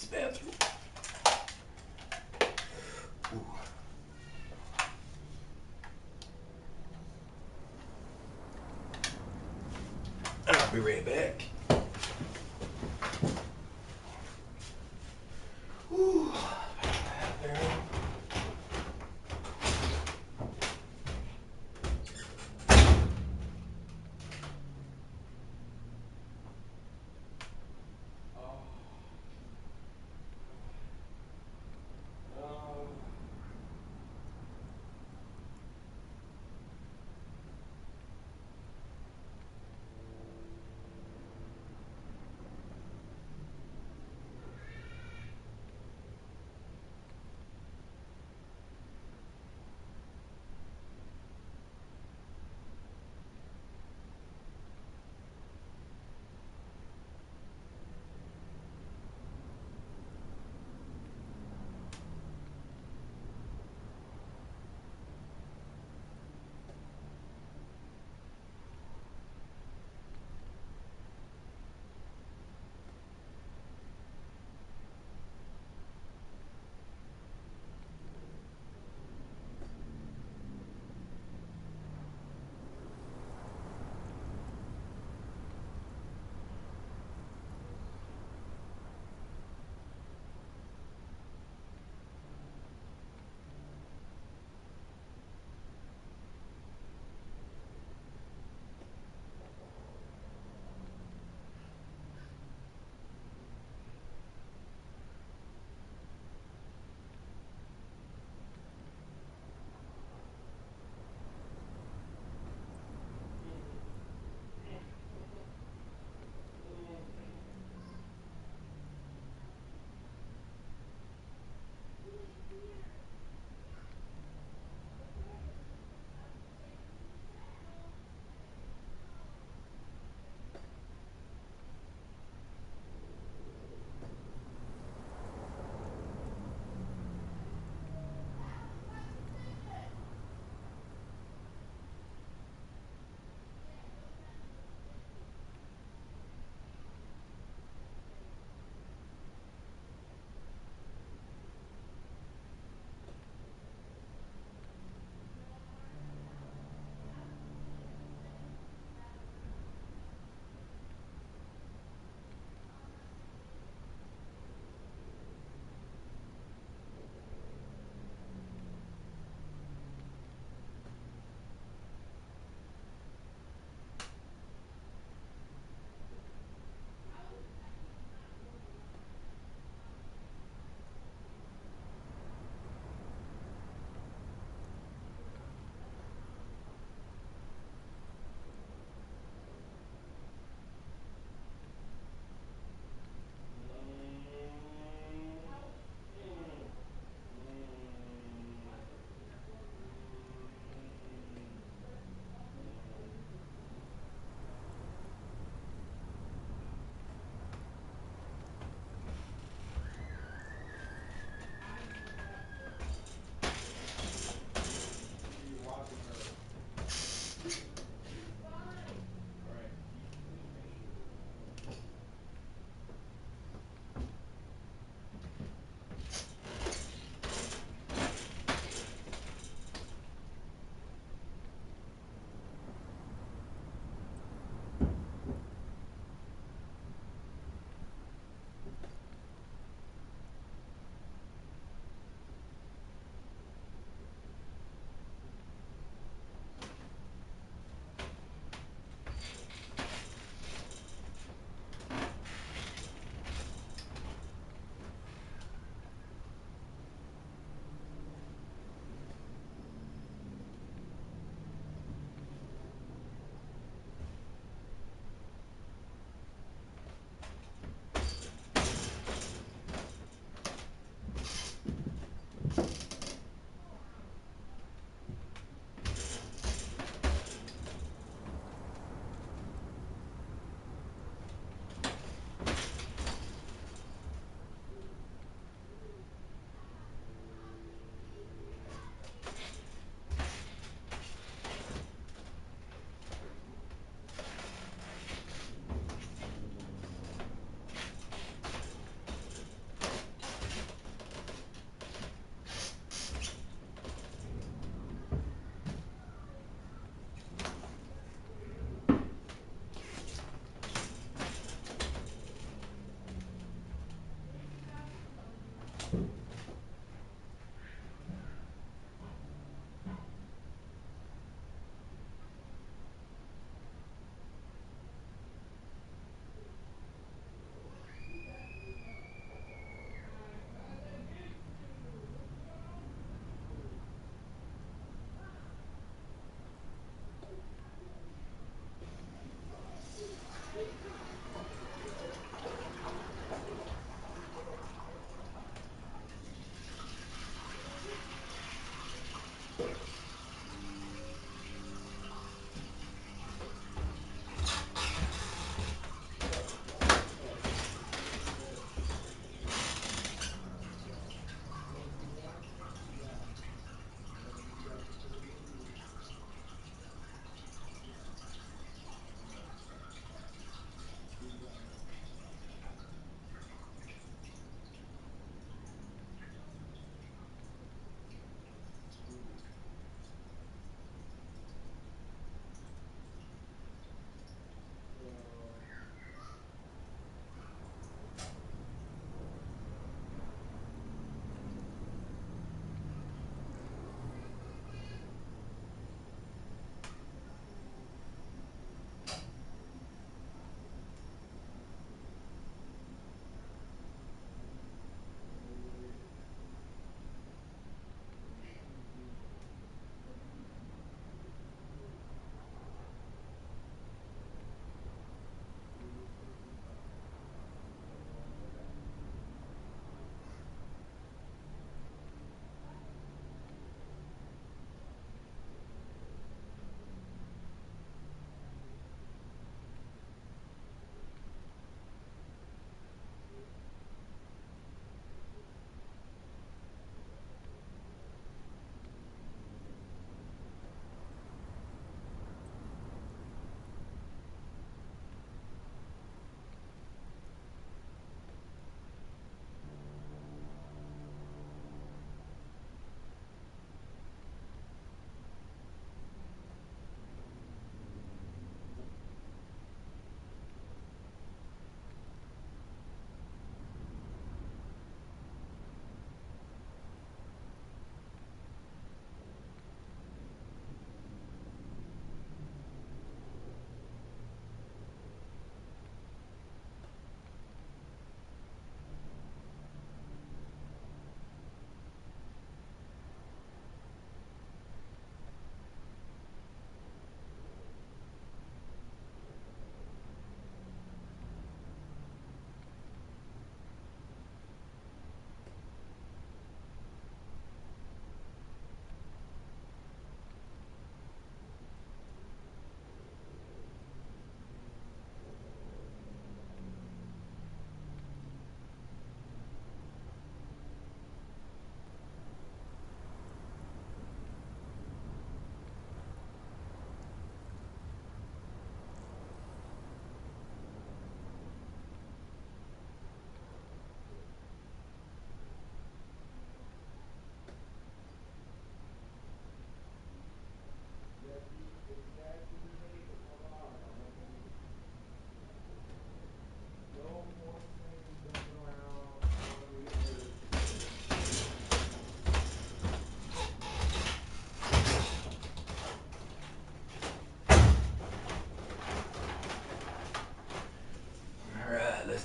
the bathroom. Ooh. I'll be right back. Ooh.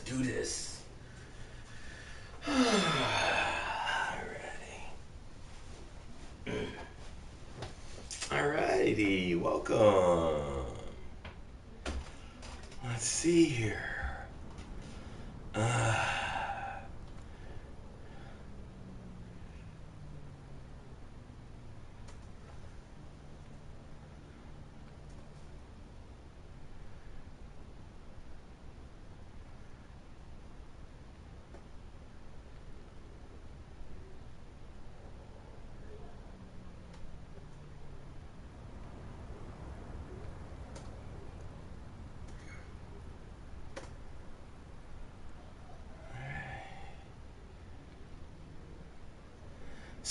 Do this. Alrighty, welcome. Let's see here.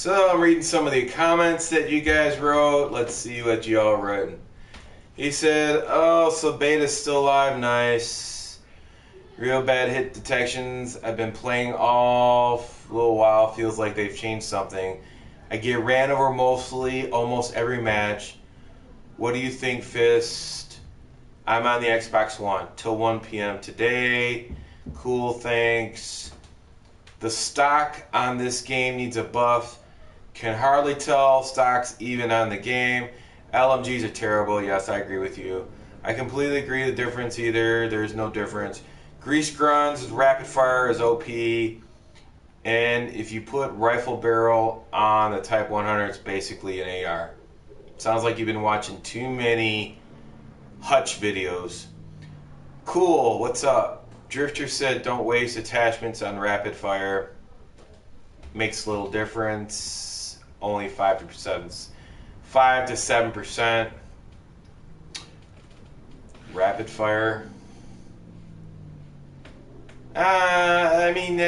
So I'm reading some of the comments that you guys wrote. Let's see what y'all wrote. He said, "Oh, so Beta's still alive. Nice. Real bad hit detections. I've been playing all a little while. Feels like they've changed something. I get ran over mostly almost every match. What do you think, Fist? I'm on the Xbox One till 1 p.m. today. Cool, thanks. The stock on this game needs a buff. Can hardly tell stocks even on the game. LMGs are terrible. Yes, I agree with you. I completely agree the difference either. There's no difference. Grease Grunts, rapid fire is OP. And if you put rifle barrel on the Type 100, it's basically an AR. Sounds like you've been watching too many Hutch videos. Cool, what's up? Drifter said don't waste attachments on rapid fire. Makes little difference. Only 5 to 7%. Rapid fire. I mean,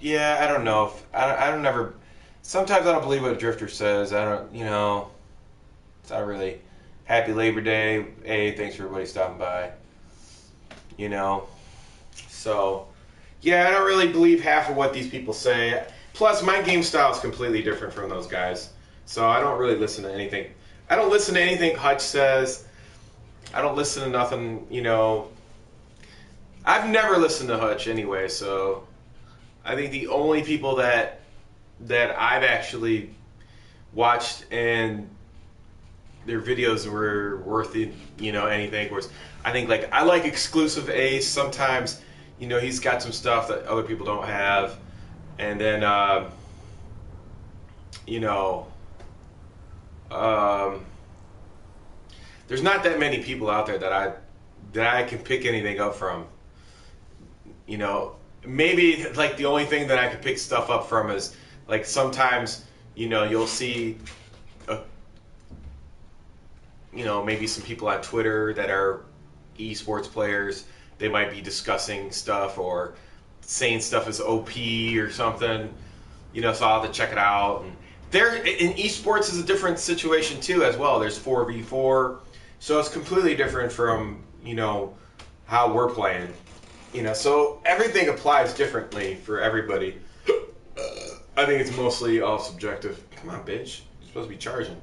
yeah, I don't know. I don't never. Sometimes I don't believe what Drifter says. I don't, it's not really. Happy Labor Day. Hey, thanks for everybody stopping by. So, yeah, I don't really believe half of what these people say. Plus, my game style is completely different from those guys. So I don't really listen to anything. I don't listen to anything Hutch says. I don't listen to nothing, I've never listened to Hutch anyway, so I think the only people that I've actually watched and their videos were worth anything. Of course, I think I like Exclusive Ace. Sometimes, he's got some stuff that other people don't have, and then there's not that many people out there that I can pick anything up from. Maybe the only thing that I could pick stuff up from is sometimes you'll see maybe some people on Twitter that are esports players. They might be discussing stuff or saying stuff is OP or something. So I'll have to check it out. And in esports is a different situation too as well. There's 4v4, so it's completely different from how we're playing. So everything applies differently for everybody. I think it's mostly all subjective. Come on, bitch. You're supposed to be charging.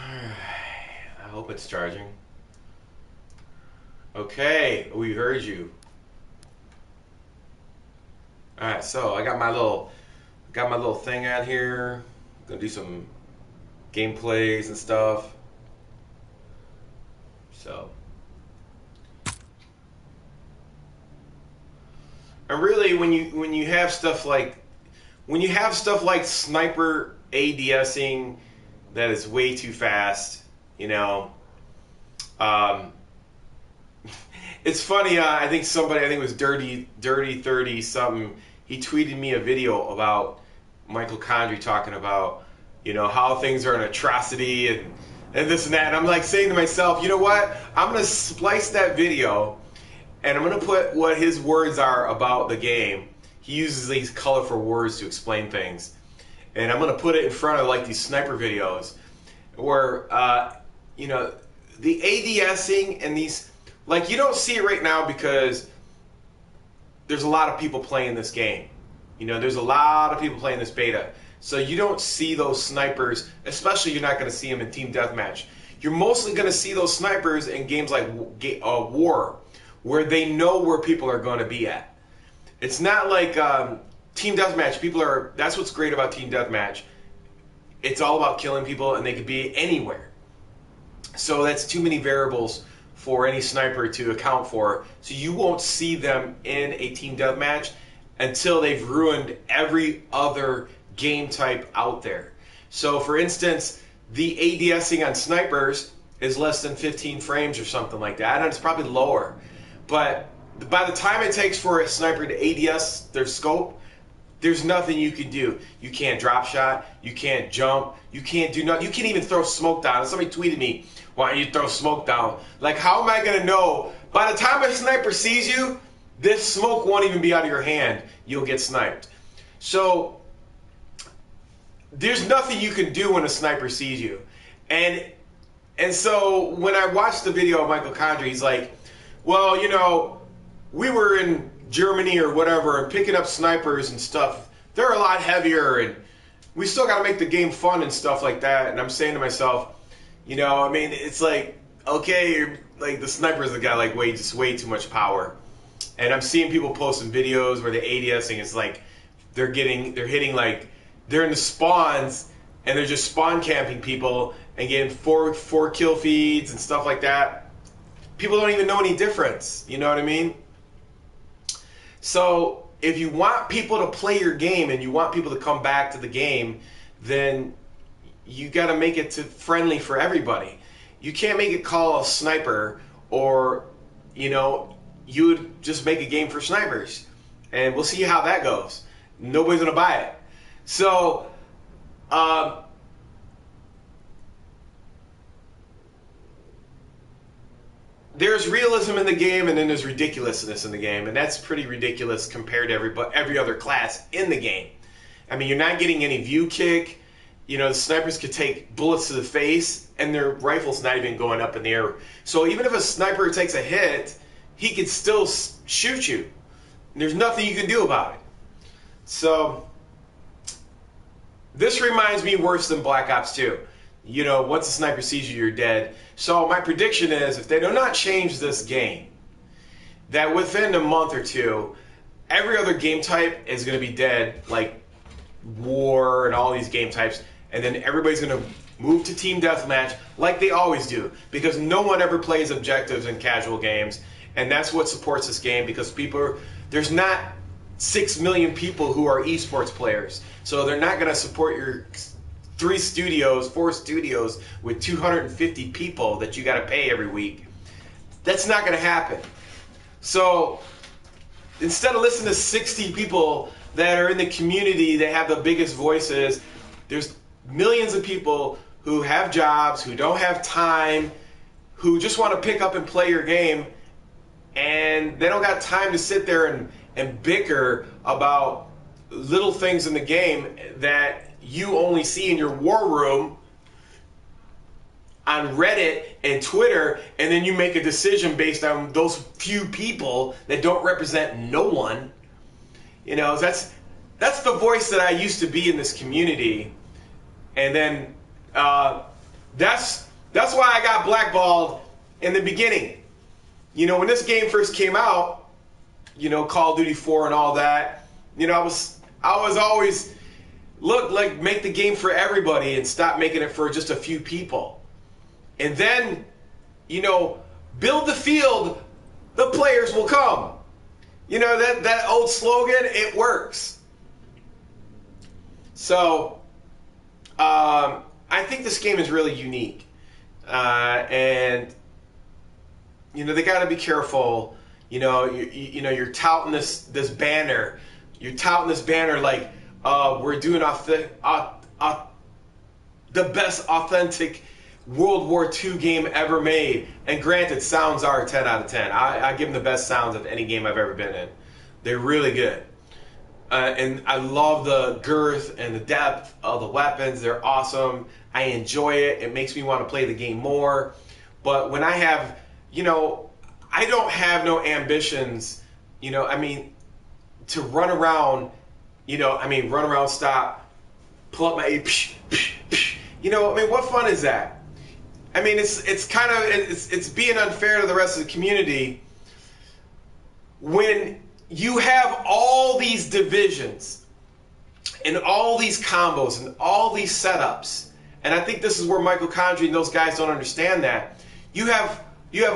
I hope it's charging. Okay, we heard you. Alright, so I got my little thing on here. Gonna do some gameplays and stuff. So, and really, when you have stuff like sniper ADSing that is way too fast, it's funny. I think it was Dirty 30 something. He tweeted me a video about Michael Condrey talking about how things are an atrocity and this and that. And I'm saying to myself, you know what? I'm gonna splice that video and I'm gonna put what his words are about the game. He uses these colorful words to explain things, and I'm gonna put it in front of these sniper videos where the ADSing and these you don't see it right now because there's a lot of people playing this game. There's a lot of people playing this beta. So you don't see those snipers, especially you're not going to see them in Team Deathmatch. You're mostly going to see those snipers in games like War, where they know where people are going to be at. It's not like Team Deathmatch. That's what's great about Team Deathmatch. It's all about killing people, and they could be anywhere. So that's too many variables for any sniper to account for. So you won't see them in a Team Deathmatch until they've ruined every other game type out there. So for instance, the ADSing on snipers is less than 15 frames or something like that, and it's probably lower. But by the time it takes for a sniper to ADS their scope, there's nothing you can do. You can't drop shot, you can't jump, you can't do nothing. You can't even throw smoke down. Somebody tweeted me, why don't you throw smoke down? How am I gonna know? By the time a sniper sees you, this smoke won't even be out of your hand. You'll get sniped. So there's nothing you can do when a sniper sees you. And so when I watched the video of Michael Condrey, he's like, well, you know, we were in Germany or whatever and picking up snipers and stuff. They're a lot heavier and we still got to make the game fun and stuff like that. And I'm saying to myself, you know, I mean, it's like, okay, like the snipers have got like way too much power. And I'm seeing people posting videos where they're ADSing. It's like they're hitting like, they're in the spawns and they're just spawn camping people and getting four kill feeds and stuff like that. People don't even know any difference. You know what I mean? So if you want people to play your game and you want people to come back to the game, then you got to make it friendly for everybody. You can't make it call a sniper, or, you know, you would just make a game for snipers. And we'll see how that goes. Nobody's going to buy it. So, there's realism in the game, and then there's ridiculousness in the game, and that's pretty ridiculous compared to every other class in the game. I mean, you're not getting any view kick. You know, the snipers could take bullets to the face, and their rifle's not even going up in the air. So even if a sniper takes a hit, he could still shoot you. There's nothing you can do about it. So this reminds me worse than Black Ops 2. You know, once a sniper sees you, you're dead. So my prediction is, if they do not change this game, that within a month or two, every other game type is going to be dead, like war and all these game types, and then everybody's going to move to team deathmatch like they always do, because no one ever plays objectives in casual games, and that's what supports this game, because there's not 6 million people who are esports players, so they're not going to support your 4 studios with 250 people that you got to pay every week. That's not going to happen. So instead of listening to 60 people that are in the community that have the biggest voices, there's millions of people who have jobs, who don't have time, who just want to pick up and play your game, and they don't got time to sit there and bicker about little things in the game that you only see in your war room on Reddit and Twitter, and then you make a decision based on those few people that don't represent no one. You know, that's the voice that I used to be in this community, and then that's why I got blackballed in the beginning. You know, when this game first came out, you know, Call of Duty 4 and all that, you know, I was always, look, like, make the game for everybody and stop making it for just a few people. And then, you know, build the field, the players will come. You know, that old slogan, it works. So, I think this game is really unique. And, you know, they got to be careful. You know, you're touting this banner. You're touting this banner like, we're doing the best authentic World War II game ever made. And granted, sounds are 10 out of 10. I give them the best sounds of any game I've ever been in. They're really good. And I love the girth and the depth of the weapons. They're awesome. I enjoy it. It makes me want to play the game more. But when I have, you know, I don't have no ambitions, you know, I mean, to run around, you know, I mean, run around, stop, pull up my A, you know, I mean, what fun is that? I mean, it's kind of, it's being unfair to the rest of the community when you have all these divisions and all these combos and all these setups. And I think this is where Michael Condrey and those guys don't understand that. You have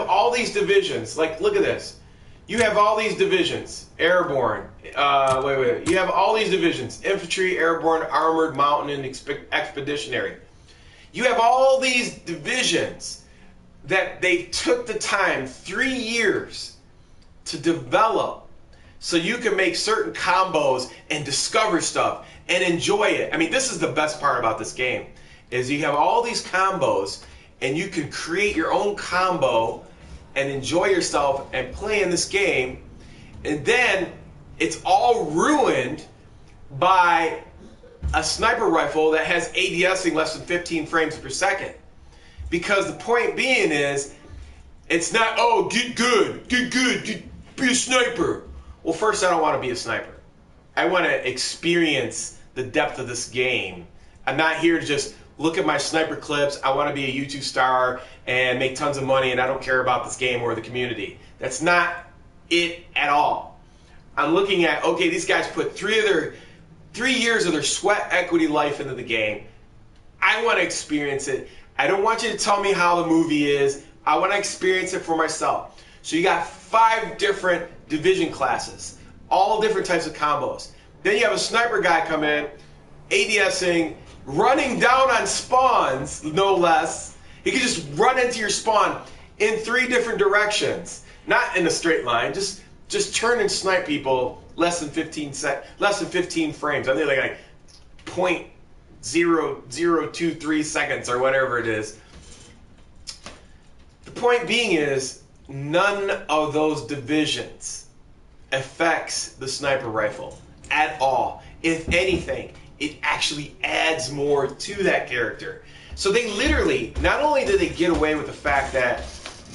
all these divisions. Like, look at this. You have all these divisions. Airborne. You have all these divisions. Infantry, airborne, armored, mountain, and expeditionary. You have all these divisions that they took the time, 3 years, to develop so you can make certain combos and discover stuff and enjoy it. I mean, this is the best part about this game, is you have all these combos and you can create your own combo and enjoy yourself and play in this game, and then it's all ruined by a sniper rifle that has ADSing less than 15 frames per second. Because the point being is, it's not, oh, get good, be a sniper. Well, first, I don't want to be a sniper. I want to experience the depth of this game. I'm not here to just look at my sniper clips. I want to be a YouTube star and make tons of money, and I don't care about this game or the community. That's not it at all. I'm looking at, okay, these guys put 3 years of their sweat equity life into the game. I want to experience it. I don't want you to tell me how the movie is. I want to experience it for myself. So you got 5 different division classes, all different types of combos. Then you have a sniper guy come in, ADSing, running down on spawns, no less. He can just run into your spawn in 3 different directions, not in a straight line. Just turn and snipe people less than 15 frames. I think like 0.0023 seconds or whatever it is. The point being is, none of those divisions affects the sniper rifle at all. If anything, it actually adds more to that character. So they literally, not only do they get away with the fact that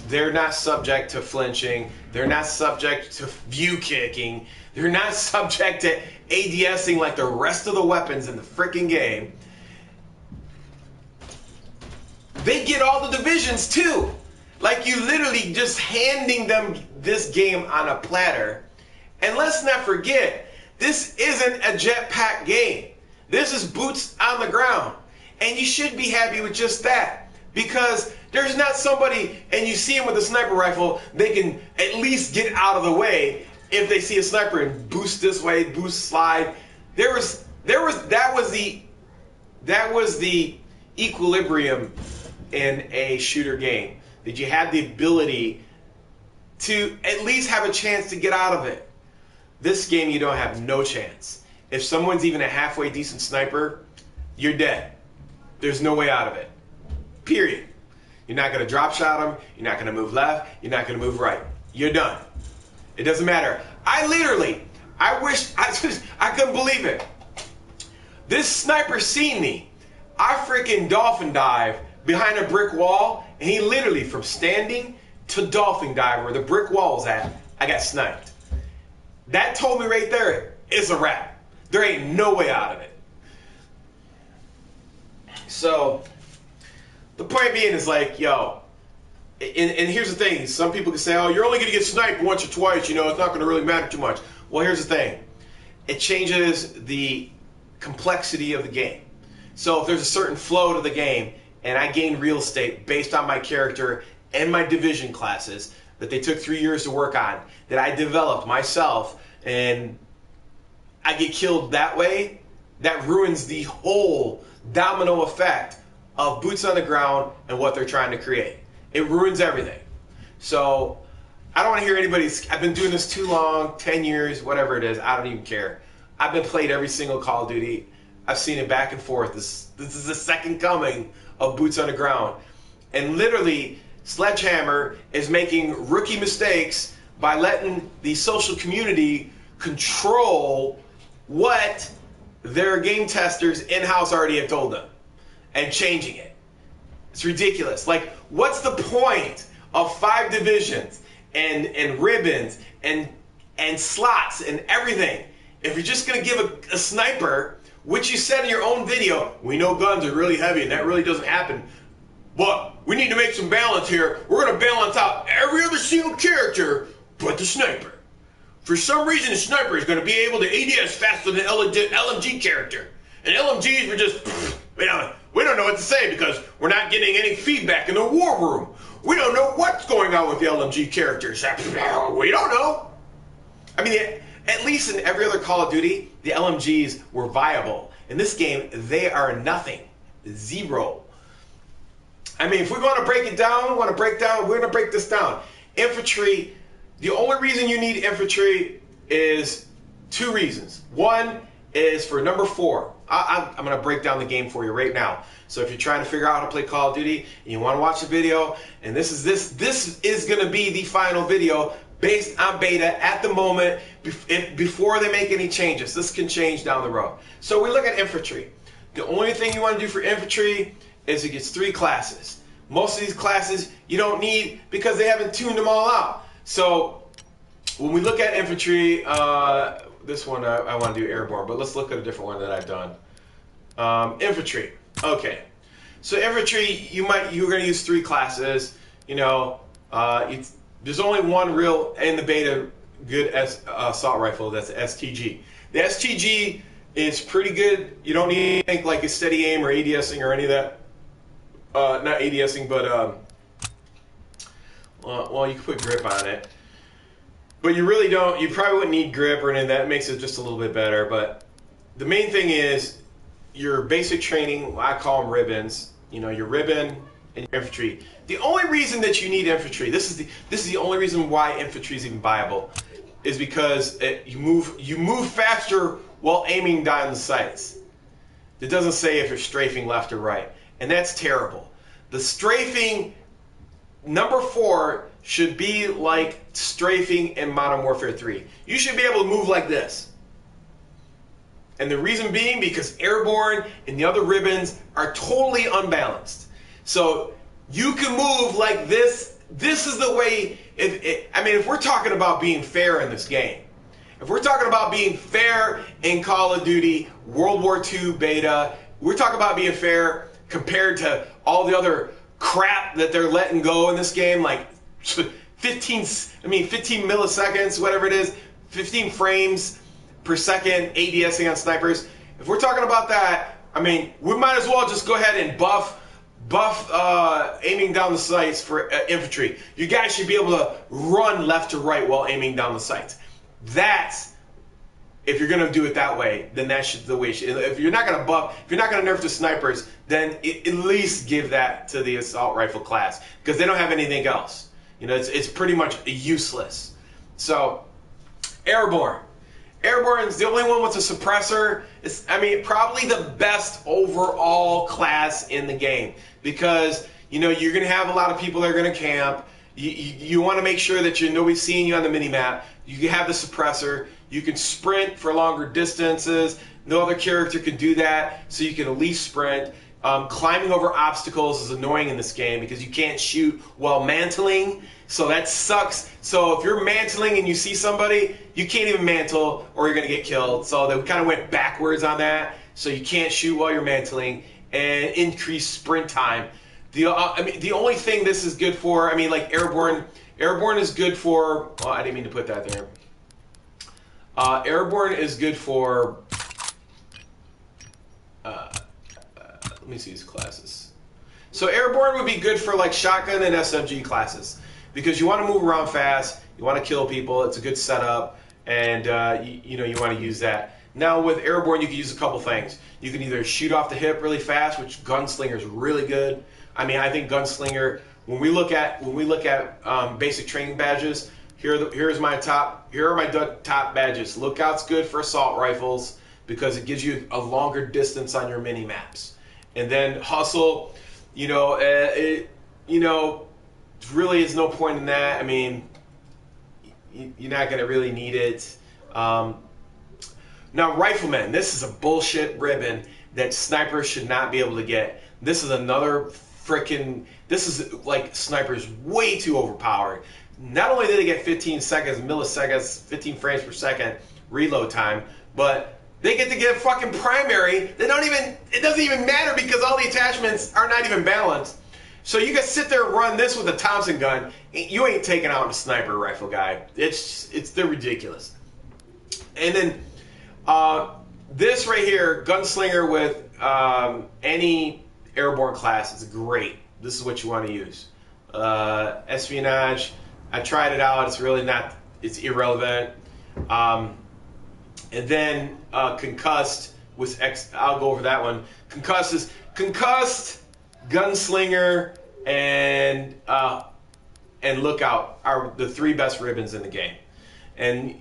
they're not subject to flinching, they're not subject to view kicking, they're not subject to ADSing like the rest of the weapons in the freaking game, they get all the divisions too. Like, you literally just handing them this game on a platter. And let's not forget, this isn't a jetpack game. This is boots on the ground. And you should be happy with just that. Because there's not somebody, and you see them with a sniper rifle, they can at least get out of the way if they see a sniper and boost this way, boost slide. That was the equilibrium in a shooter game. That you had the ability to at least have a chance to get out of it. This game, you don't have no chance. If someone's even a halfway decent sniper, you're dead. There's no way out of it. Period. You're not going to drop shot them. You're not going to move left. You're not going to move right. You're done. It doesn't matter. I couldn't believe it. This sniper seen me. I freaking dolphin dive behind a brick wall, and he literally, from standing to dolphin dive where the brick wall's at, I got sniped. That told me right there, it's a wrap. There ain't no way out of it. So, the point being is like, yo, and here's the thing. Some people can say, oh, you're only going to get sniped once or twice, you know, it's not going to really matter too much. Well, here's the thing. It changes the complexity of the game. So if there's a certain flow to the game, and I gain real estate based on my character and my division classes that they took 3 years to work on, that I developed myself, and I get killed that way, that ruins the whole domino effect of boots on the ground and what they're trying to create. It ruins everything. So I don't want to hear anybody's, I've been doing this too long, 10 years, whatever it is, I don't even care. I've been played every single Call of Duty. I've seen it back and forth. This is the second coming of boots on the ground. And literally, Sledgehammer is making rookie mistakes by letting the social community control what their game testers in-house already have told them and changing it. It's ridiculous. Like, what's the point of 5 divisions and ribbons and slots and everything if you're just going to give a sniper, which you said in your own video, we know guns are really heavy and that really doesn't happen, but we need to make some balance here. We're going to balance out every other single character but the sniper. For some reason, the sniper is going to be able to ADS faster than LMG character. And LMGs were just, we don't know what to say because we're not getting any feedback in the war room. We don't know what's going on with the LMG characters. We don't know. I mean, at least in every other Call of Duty, the LMGs were viable. In this game, they are nothing. Zero. I mean, if we want to break it down, we're going to break this down. Infantry, the only reason you need infantry is 2 reasons. One is for number 4. I'm going to break down the game for you right now. So if you're trying to figure out how to play Call of Duty and you want to watch the video, and this is going to be the final video based on beta at the moment before they make any changes. This can change down the road. So we look at infantry. The only thing you want to do for infantry is it gets 3 classes. Most of these classes you don't need because they haven't tuned them all out. So when we look at infantry, this one I want to do airborne, but let's look at a different one that I've done. Infantry. Okay. So infantry, you're going to use 3 classes. You know, there's only one real in the beta good assault rifle. That's the STG. The STG is pretty good. You don't need anything like a steady aim or ADSing or any of that. Not ADSing, but well, you can put grip on it. But you really don't. You probably wouldn't need grip or anything. That makes it just a little bit better. But the main thing is your basic training. I call them ribbons. You know, your ribbon and your infantry. The only reason that you need infantry. This is the only reason why infantry is even viable, is because you move faster while aiming down the sights. It doesn't say if you're strafing left or right, and that's terrible. The strafing number 4 should be like strafing in Modern Warfare 3. You should be able to move like this. And the reason being because airborne and the other ribbons are totally unbalanced. So you can move like this. This is the way. If we're talking about being fair in this game, if we're talking about being fair in Call of Duty World War II beta, we're talking about being fair compared to all the other crap that they're letting go in this game, like 15 milliseconds, whatever it is, 15 frames per second ADSing on snipers. If we're talking about that, I mean, we might as well just go ahead and buff aiming down the sights for infantry. You guys should be able to run left to right while aiming down the sights. That's, if you're going to do it that way, then that should be the way. If you're not going to buff, if you're not going to nerf the snipers, then at least give that to the assault rifle class, because they don't have anything else. You know, it's pretty much useless. So, airborne. Airborne is the only one with a suppressor. It's, probably the best overall class in the game, because you know you're going to have a lot of people that are going to camp. You want to make sure that nobody's seeing you on the mini-map. You have the suppressor. You can sprint for longer distances. No other character can do that, so you can at least sprint. Climbing over obstacles is annoying in this game because you can't shoot while mantling, so that sucks. So if you're mantling and you see somebody, you can't even mantle or you're going to get killed. So they kind of went backwards on that, so you can't shoot while you're mantling, and increase sprint time. The only thing this is good for, like airborne is good for, well, I didn't mean to put that there. Airborne is good for, let me see these classes. So airborne would be good for like shotgun and SMG classes, because you want to move around fast, you want to kill people, it's a good setup, and you want to use that. Now with airborne, you can use a couple things. You can either shoot off the hip really fast, which Gunslinger is really good. I think Gunslinger, when we look at basic training badges, here are my top badges. Lookout's good for assault rifles because it gives you a longer distance on your mini maps. And then hustle, really is no point in that. You're not going to really need it. Now riflemen, this is a bullshit ribbon that snipers should not be able to get. This is another this is like snipers way too overpowered. Not only do they get 15 milliseconds, 15 frames per second reload time, but they get to get fucking primary. It doesn't even matter because all the attachments are not even balanced. So you can sit there and run this with a Thompson gun. You ain't taking out a sniper rifle guy. They're ridiculous. And then this right here, Gunslinger with any airborne class is great. This is what you want to use. Espionage, I tried it out. It's really not. It's irrelevant. And then concussed with I'll go over that one. Concussed, Gunslinger, and Lookout are the 3 best ribbons in the game. And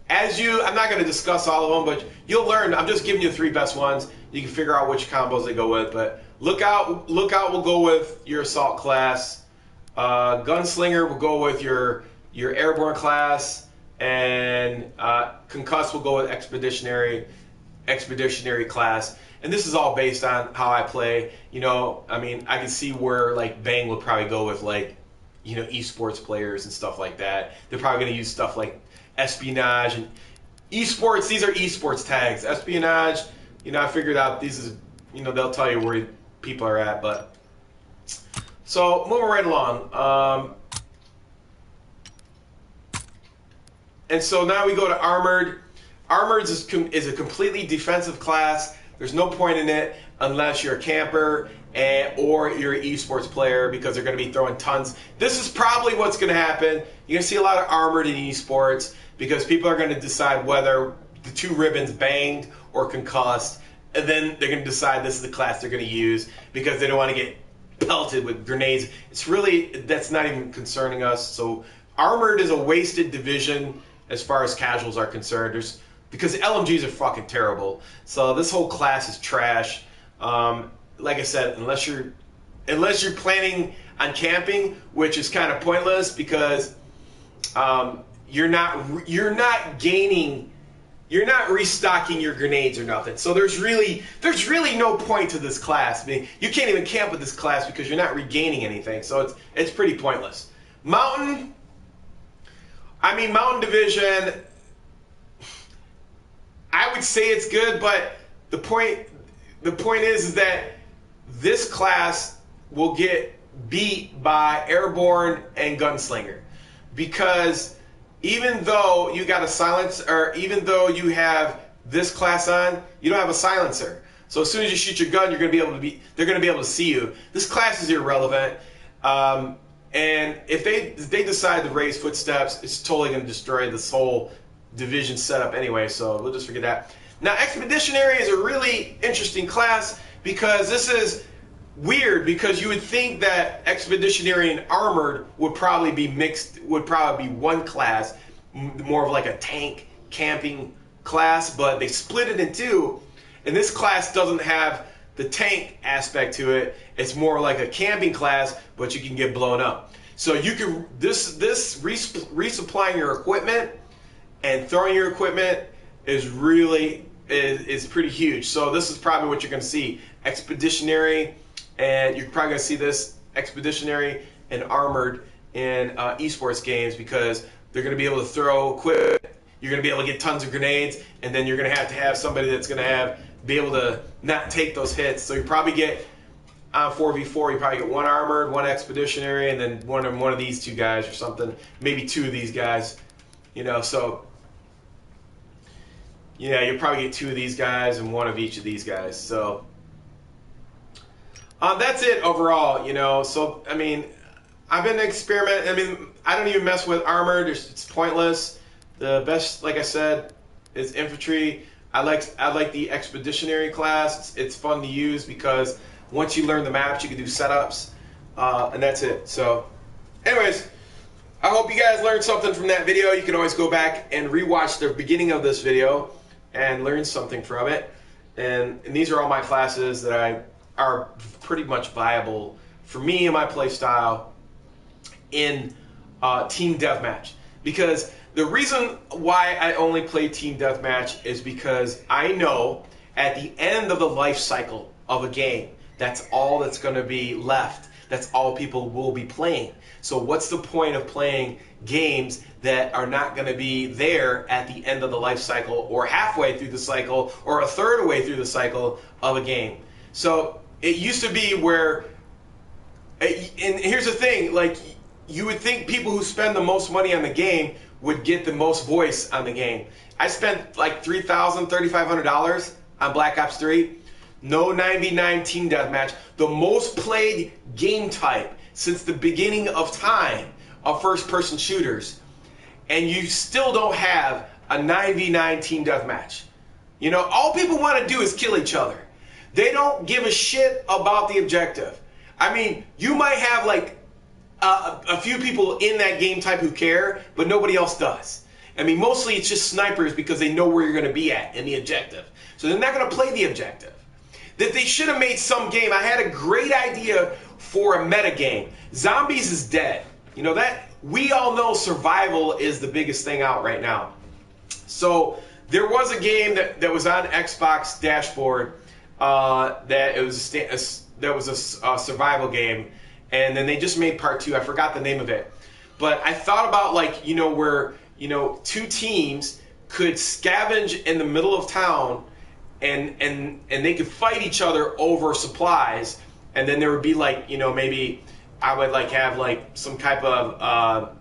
I'm not going to discuss all of them, but you'll learn. I'm just giving you the 3 best ones. You can figure out which combos they go with. But Lookout will go with your assault class. Gunslinger will go with your airborne class, and Concussed will go with expeditionary class. and this is all based on how I play. You know, I mean, I can see where like Bang would probably go with like, you know, esports players and stuff like that. They're probably going to use stuff like espionage and esports. These are esports tags. Espionage, you know, I figured out these is, you know, they'll tell you where people are at. But so moving right along. And so now we go to Armored. Armored is a completely defensive class. There's no point in it unless you're a camper or you're an esports player, because they're going to be throwing tons. This is probably what's going to happen. You're going to see a lot of Armored in esports because people are going to decide whether the two ribbons banged or concussed, and then they're going to decide this is the class they're going to use because they don't want to get pelted with grenades. It's really, that's not even concerning us. So Armored is a wasted division as far as casuals are concerned. Because LMGs are fucking terrible. So this whole class is trash. Like I said, unless you're planning on camping, which is kind of pointless because you're not restocking your grenades or nothing. So there's really no point to this class. I mean, you can't even camp with this class because you're not regaining anything. So it's pretty pointless. Mountain Division, I would say it's good, but the point is that this class will get beat by Airborne and Gunslinger, because even though you got a silencer, or even though you have this class on, you don't have a silencer. So as soon as you shoot your gun, they're going to be able to see you. This class is irrelevant. And if they decide to raise footsteps, it's totally going to destroy this whole division setup anyway, so we'll just forget that. Now, Expeditionary is a really interesting class because this is weird, because you would think that Expeditionary and Armored would probably be mixed, would probably be one class, more of like a tank camping class, but they split it in two, and this class doesn't have the tank aspect to it. It's more like a camping class, but you can get blown up. So you can resupplying your equipment and throwing your equipment is pretty huge. So this is probably what you're going to see. Expeditionary, and you're probably going to see this Expeditionary and Armored in esports games, because they're going to be able to throw equipment. You're going to be able to get tons of grenades, and then you're going to have somebody that's going to be able to not take those hits. So you probably get 4v4. You probably get one Armored, one Expeditionary, and then one of these two guys or something. Maybe two of these guys. You know, so yeah, you'll probably get two of these guys and one of each of these guys. So that's it overall, you know. So, I mean, I've been experimenting. I mean, I don't even mess with Armored. It's pointless. The best, like I said, is infantry. I like the Expeditionary class. It's fun to use because once you learn the maps, you can do setups, and that's it. So, anyways, I hope you guys learned something from that video. You can always go back and rewatch the beginning of this video and learn something from it. And these are all my classes that are pretty much viable for me and my play style in Team Deathmatch. Because the reason why I only play Team Deathmatch is because I know at the end of the life cycle of a game, that's all that's going to be left. That's all people will be playing. So what's the point of playing games that are not going to be there at the end of the life cycle, or halfway through the cycle, or a third of the way through the cycle of a game? So it used to be where, and here's the thing, like, you would think people who spend the most money on the game would get the most voice on the game. I spent like $3,000, $3,500 on Black Ops 3. No 9v9 team deathmatch. The most played game type since the beginning of time of first-person shooters. And you still don't have a 9v9 team deathmatch. You know, all people want to do is kill each other. They don't give a shit about the objective. I mean, you might have like a few people in that game type who care, but nobody else does. I mean, mostly it's just snipers because they know where you're going to be at in the objective. So they're not going to play the objective. That they should have made some game. I had a great idea for a meta game. Zombies is dead. You know that? We all know survival is the biggest thing out right now. So there was a game that was on Xbox dashboard that it was that was a survival game, and then they just made part two. I forgot the name of it, but I thought about like where two teams could scavenge in the middle of town, and they could fight each other over supplies, and then there would be like maybe I would like have like some type of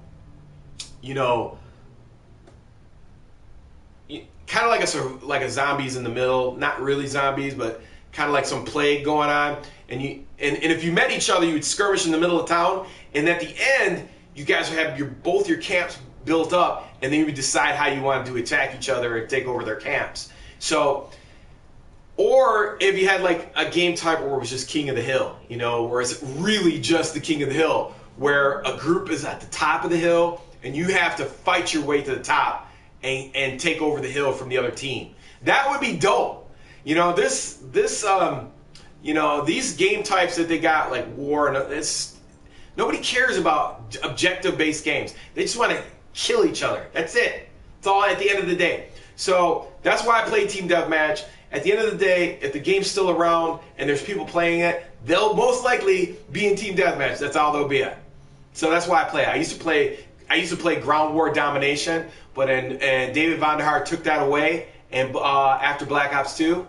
you know kind of like a zombies in the middle, not really zombies, but kind of like some plague going on. And if you met each other, you would skirmish in the middle of town, and at the end, you guys would have both your camps built up, and then you would decide how you wanted to attack each other and take over their camps. So, or if you had like a game type where it was just King of the Hill, where it's really just the King of the Hill, where a group is at the top of the hill, and you have to fight your way to the top and take over the hill from the other team. That would be dope. These game types that they got like war and nobody cares about objective based games. They just want to kill each other. That's it. It's all at the end of the day. So that's why I play Team Deathmatch. At the end of the day, if the game's still around and there's people playing it, they'll most likely be in Team Deathmatch. That's all they'll be at. So that's why I play. I used to play Ground War Domination, but and David Vonderhaar took that away and after Black Ops 2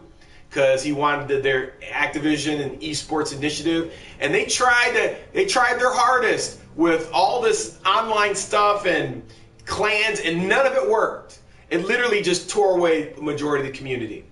because he wanted their Activision and esports initiative, and they tried their hardest with all this online stuff and clans, and none of it worked. It literally just tore away the majority of the community.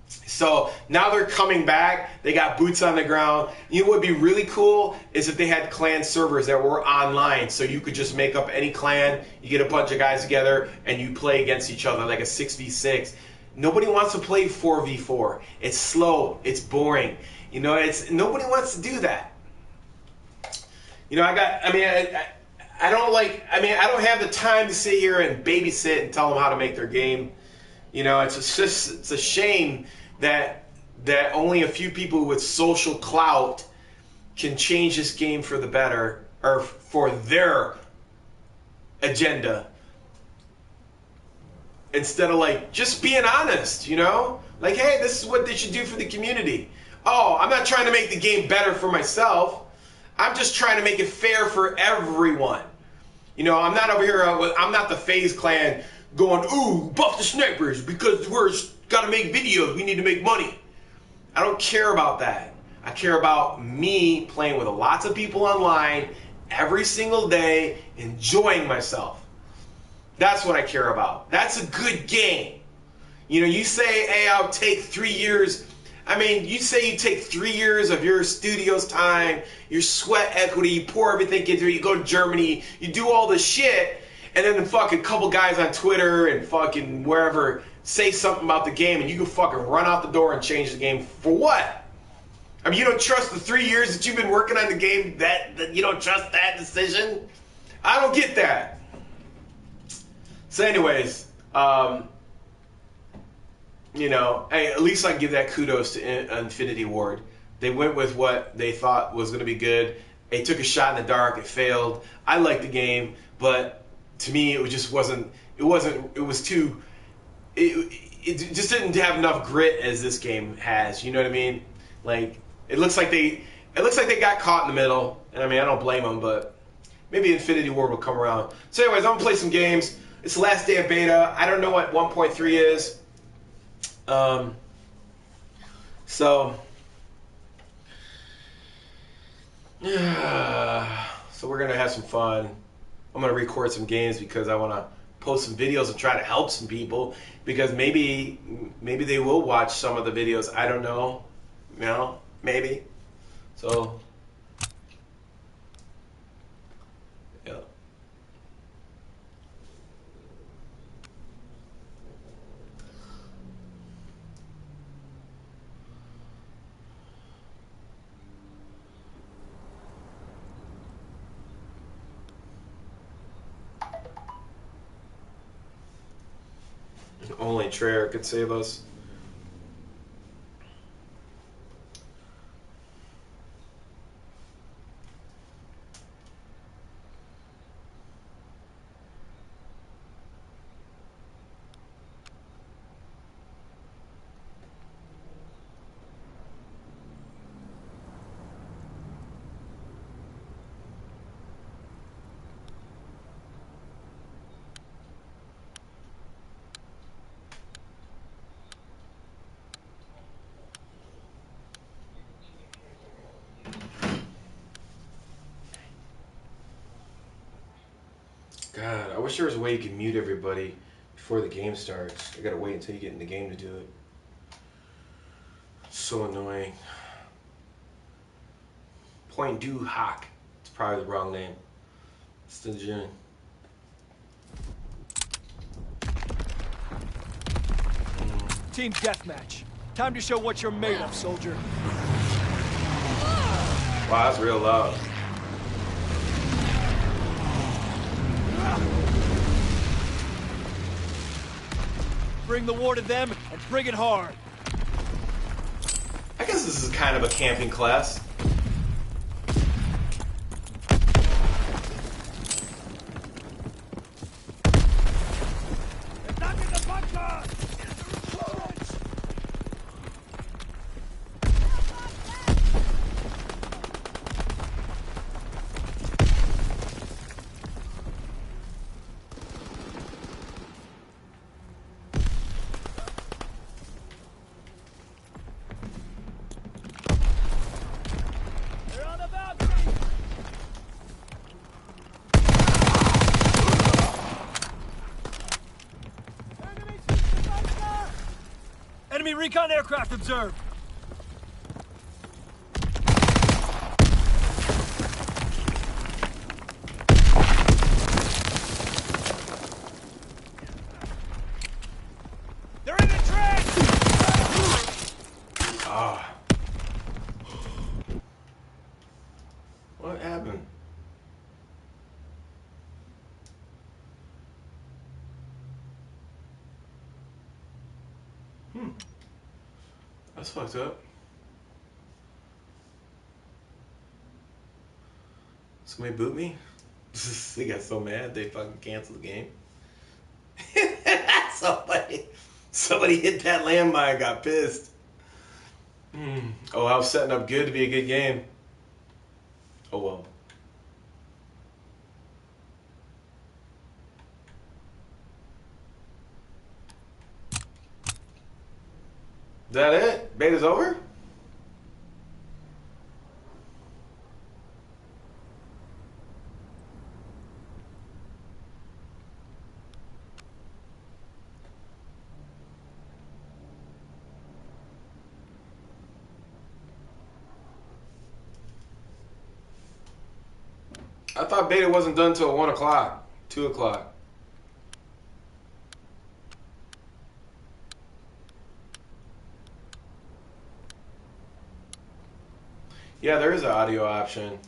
So now they're coming back. They got boots on the ground. What would be really cool is if they had clan servers that were online, so you could just make up any clan. You get a bunch of guys together and you play against each other like a 6v6. Nobody wants to play 4v4. It's slow. It's boring. Nobody wants to do that. I don't have the time to sit here and babysit and tell them how to make their game. It's a shame that only a few people with social clout can change this game for the better or for their agenda instead of like just being honest, like, hey, this is what they should do for the community. Oh, I'm not trying to make the game better for myself. I'm just trying to make it fair for everyone. I'm not over here. I'm not the FaZe clan going, ooh, buff the snipers because we're got to make videos. We need to make money. I don't care about that. I care about me playing with lots of people online every single day, enjoying myself. That's what I care about. That's a good game. You say, hey, I'll take 3 years. You say you take 3 years of your studio's time, your sweat equity, you pour everything into it, you go to Germany, you do all this shit, and then the fucking couple guys on Twitter and fucking wherever say something about the game, and you can fucking run out the door and change the game for what? You don't trust the 3 years that you've been working on the game, that you don't trust that decision? I don't get that. So anyways, hey, at least I can give that kudos to Infinity Ward. They went with what they thought was going to be good. They took a shot in the dark. It failed. I liked the game, but to me, it just wasn't. It was too. It just didn't have enough grit as this game has. You know what I mean? Like it looks like they got caught in the middle. And I don't blame them, but maybe Infinity Ward will come around. So, anyways, I'm gonna play some games. It's the last day of beta. I don't know what 1.3 is. So we're gonna have some fun. I'm gonna record some games because I want to post some videos and try to help some people because maybe they will watch some of the videos. I don't know, maybe. So yeah. Only Trayer could save us. wish there was a way you could mute everybody before the game starts. I gotta wait until you get in the game to do it. So annoying. Point Du Hoc. It's probably the wrong name. It's the gym. Team deathmatch. Time to show what you're made of, soldier. Wow, that's real loud. Bring the war to them and bring it hard. I guess this is kind of a camping class. Enemy recon aircraft observed. They're in the trench! Ah. What happened? That's fucked up. Somebody boot me? They got so mad they fucking canceled the game. Somebody hit that landmine, got pissed. Oh, I was setting up good to be a good game. Oh well. Is that it? Beta's over? I thought beta wasn't done till 1 o'clock, 2 o'clock. Yeah, there is an audio option.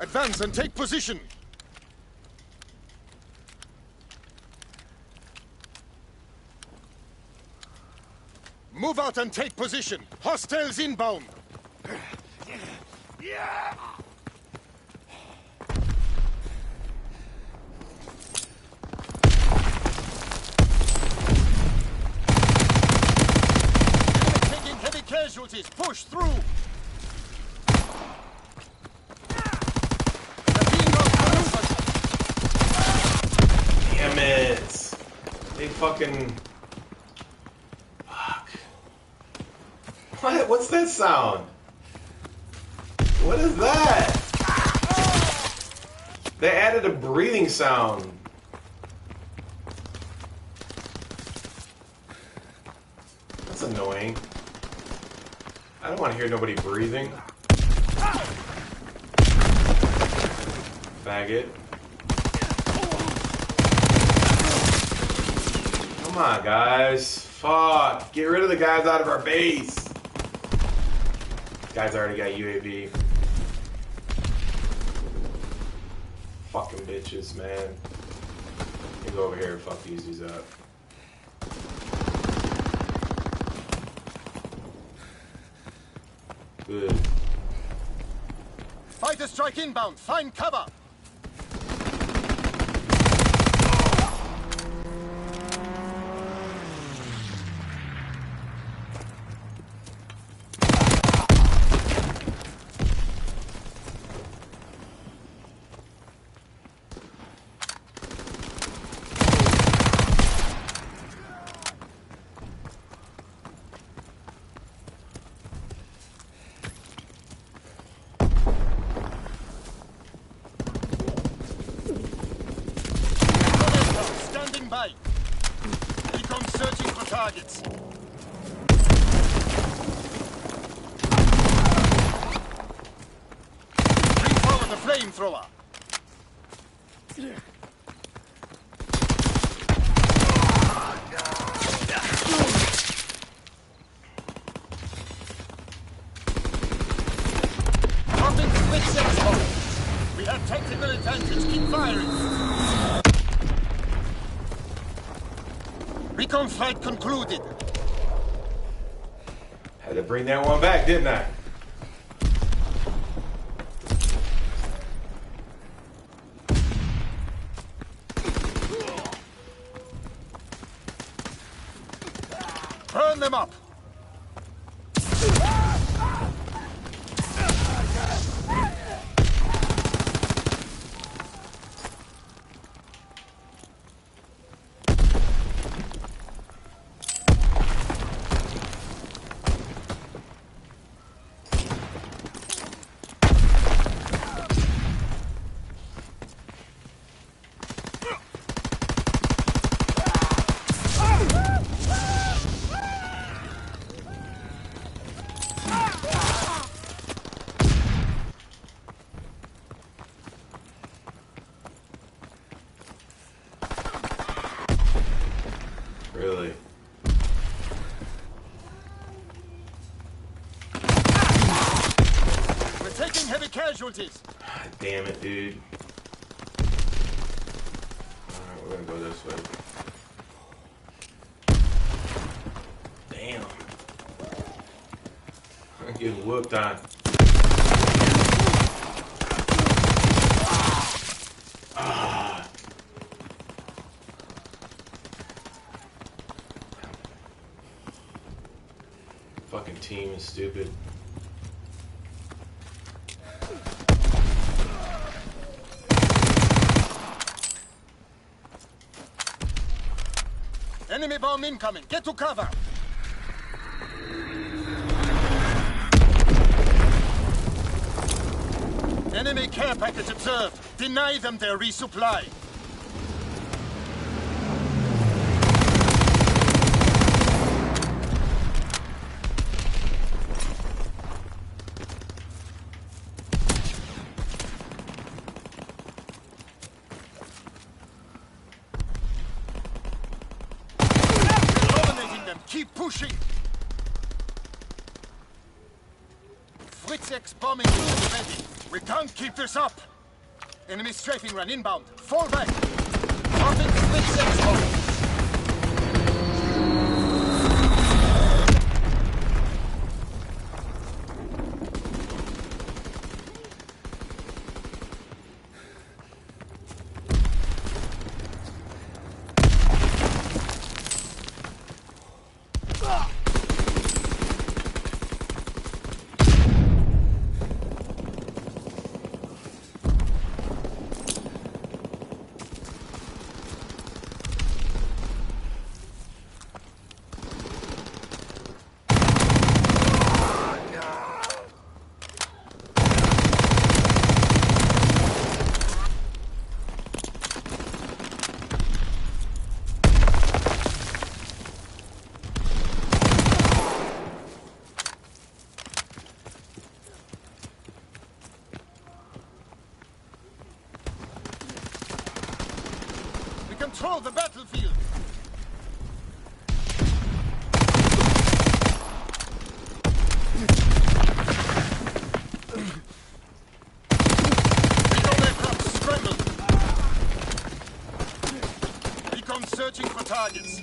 Advance and take position. Move out and take position. Hostiles inbound. Yeah! Taking heavy casualties. Push through. Damn it. They fucking... Fuck. What? What's that sound? What is that? They added a breathing sound. That's annoying. I don't want to hear nobody breathing. Faggot. Come on, guys. Fuck. Get rid of the guys out of our base. This guy's already got UAV. Fucking bitches, man. You go over here and fuck these dudes up. Good. Fighter strike inbound. Find cover. targets. Bring forward the flamethrower. Dropping switch export. We have technical advantage. Keep firing. Recon flight concluded. Had to bring that one back, didn't I? Burn them up. Really? We're taking heavy casualties. God damn it, dude. Alright, we're gonna go this way. Damn. I'm getting whooped on. Fucking team is stupid. Enemy bomb incoming. Get to cover. Enemy care package observed. Deny them their resupply. Dominating them. Keep pushing. Fritz X bombing is ready. We can't keep this up. Enemy strafing run inbound. Fall back. Dropping Fritz X bomb. Control the battlefield! Recon aircraft scrambled! Recon searching for targets.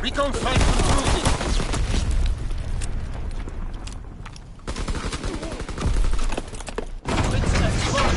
Recon flight concluded. Fritz X bomb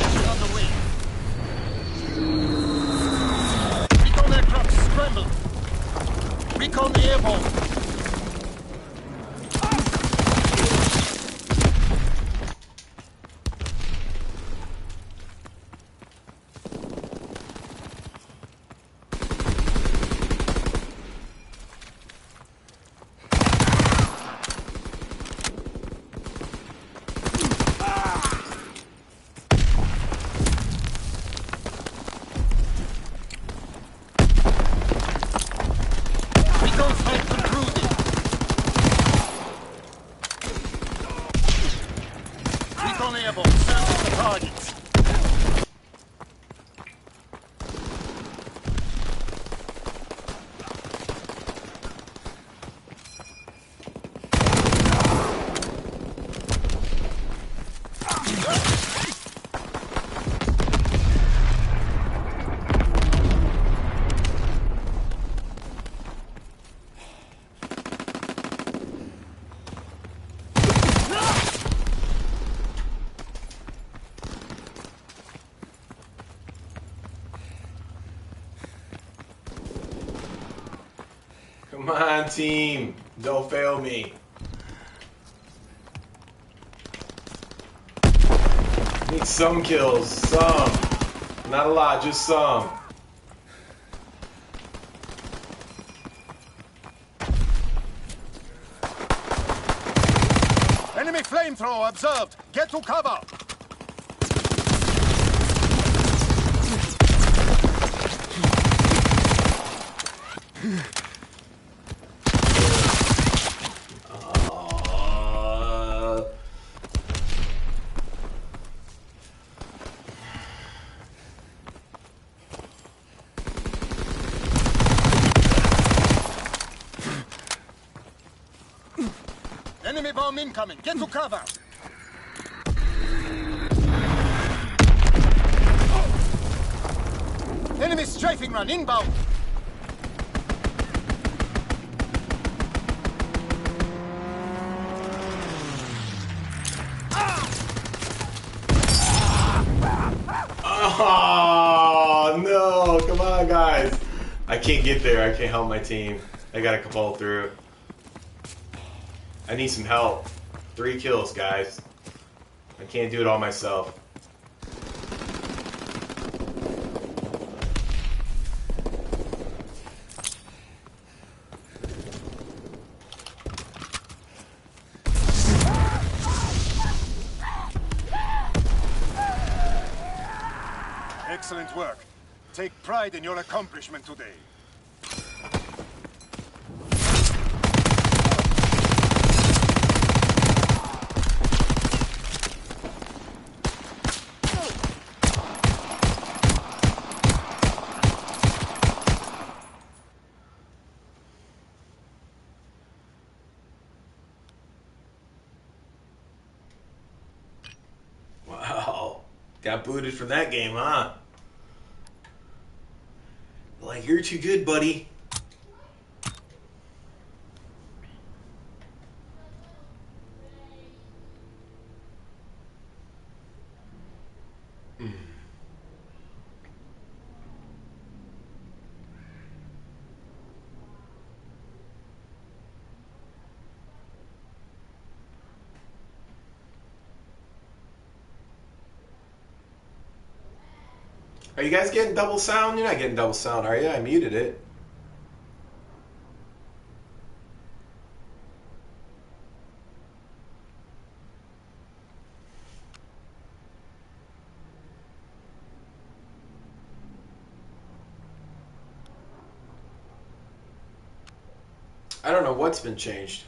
Bravo, search the targets. Come on, team. Don't fail me. Need some kills. Some. Not a lot, just some. Enemy flamethrower observed. Get to cover. Enemy bomb incoming. Get to cover. Enemy strafing run inbound. Oh, no. Come on, guys. I can't get there. I can't help my team. I gotta pull through. I need some help. 3 kills, guys. I can't do it all myself. Excellent work. Take pride in your accomplishment today. Wow. Got booted from that game, huh? Like, you're too good, buddy. Are you guys getting double sound? You're not getting double sound, are you? I muted it. I don't know what's been changed.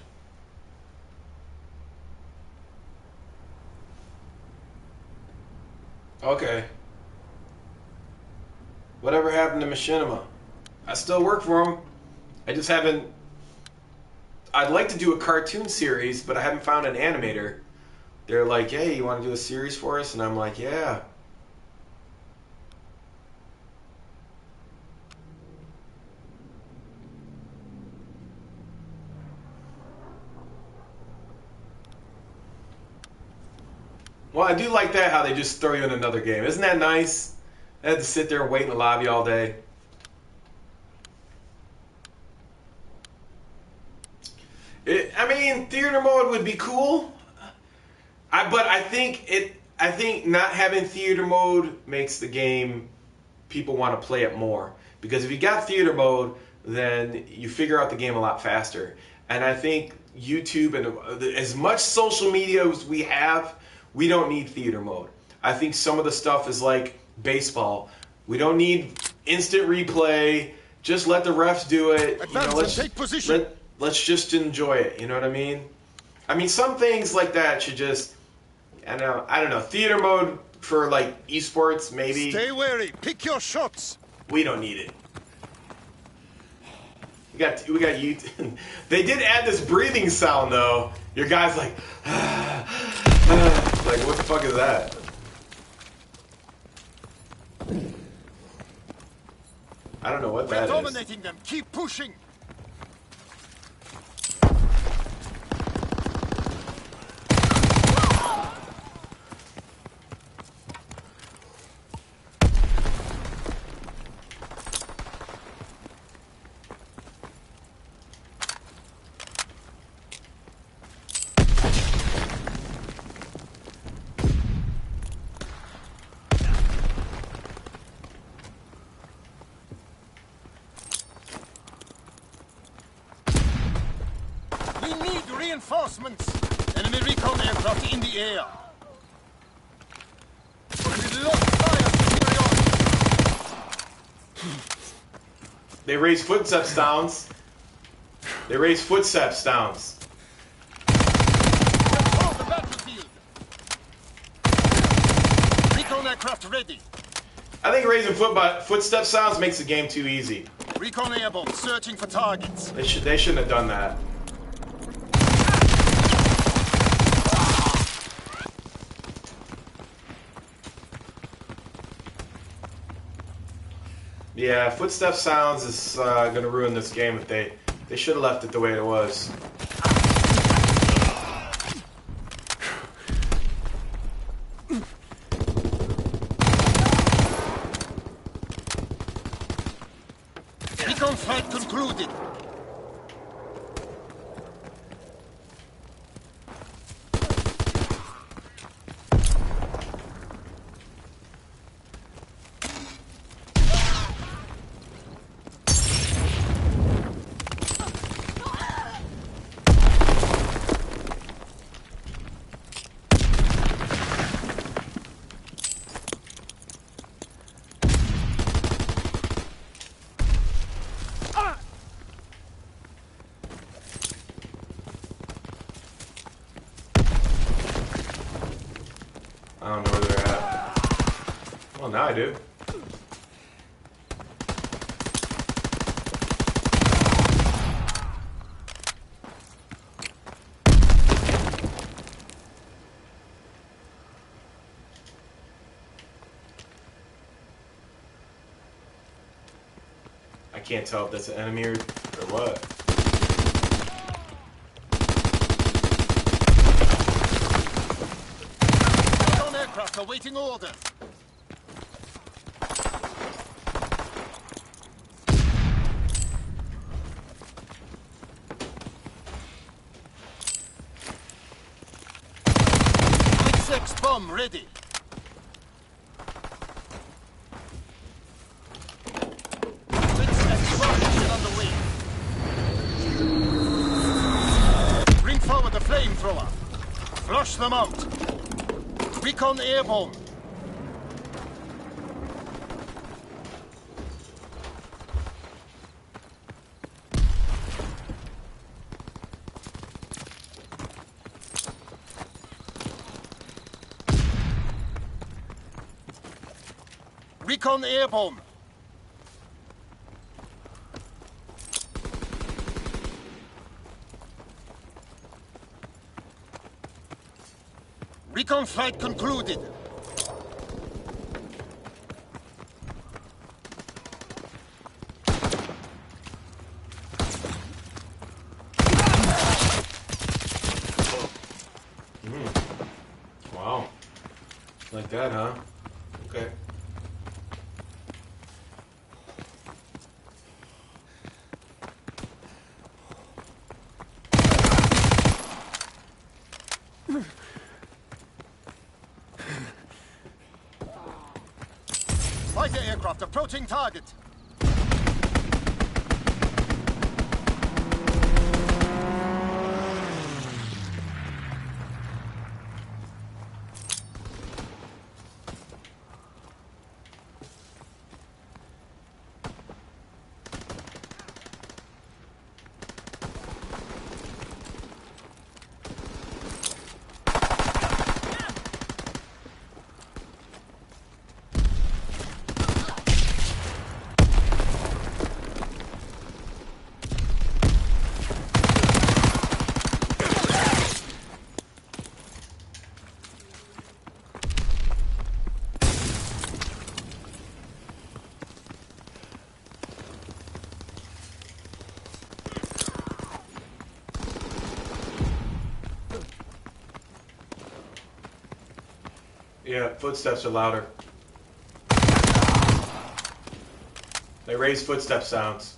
Okay. Whatever happened to Machinima? I still work for him. I just haven't... I'd like to do a cartoon series, but I haven't found an animator. They're like, hey, you want to do a series for us? And I'm like, yeah. Well, I do like that, how they just throw you in another game. Isn't that nice? I had to sit there and wait in the lobby all day. I mean, theater mode would be cool. But I think not having theater mode makes the game, people want to play it more. Because if you got theater mode, then you figure out the game a lot faster. And I think YouTube and as much social media as we have, we don't need theater mode. I think some of the stuff is like baseball. We don't need instant replay. Just let the refs do it. Advance and take position. Let's just enjoy it. You know what I mean? I mean, some things like that should just... And I don't know, theater mode for like esports maybe. Stay wary. Pick your shots. We don't need it. We got you. They did add this breathing sound though. Your guy's like, like what the fuck is that? I don't know what that is. We're dominating them. Keep pushing. We need reinforcements. Enemy recon aircraft in the air. We lost fire. They raise footsteps downs. They raise footsteps downs. Control the battlefield. Recon aircraft ready. I think raising footstep sounds makes the game too easy. Recon airborne searching for targets. They shouldn't have done that. Yeah, footstep sounds is gonna ruin this game if they should have left it the way it was. Recon flight concluded. I don't know where they're at. Well, now I do. I can't tell if that's an enemy or what. Recon aircraft awaiting orders. X bomb ready. X bomb mission underway. Bring forward the flamethrower. Flush them out. Recon airborne. Recon airborne. Recon flight concluded. Wow. Like that, huh? Okay. Fighter aircraft approaching target. Wow. 'Cause I don't know where they're at. Well, now I do. Yeah, footsteps are louder. They raise footstep sounds.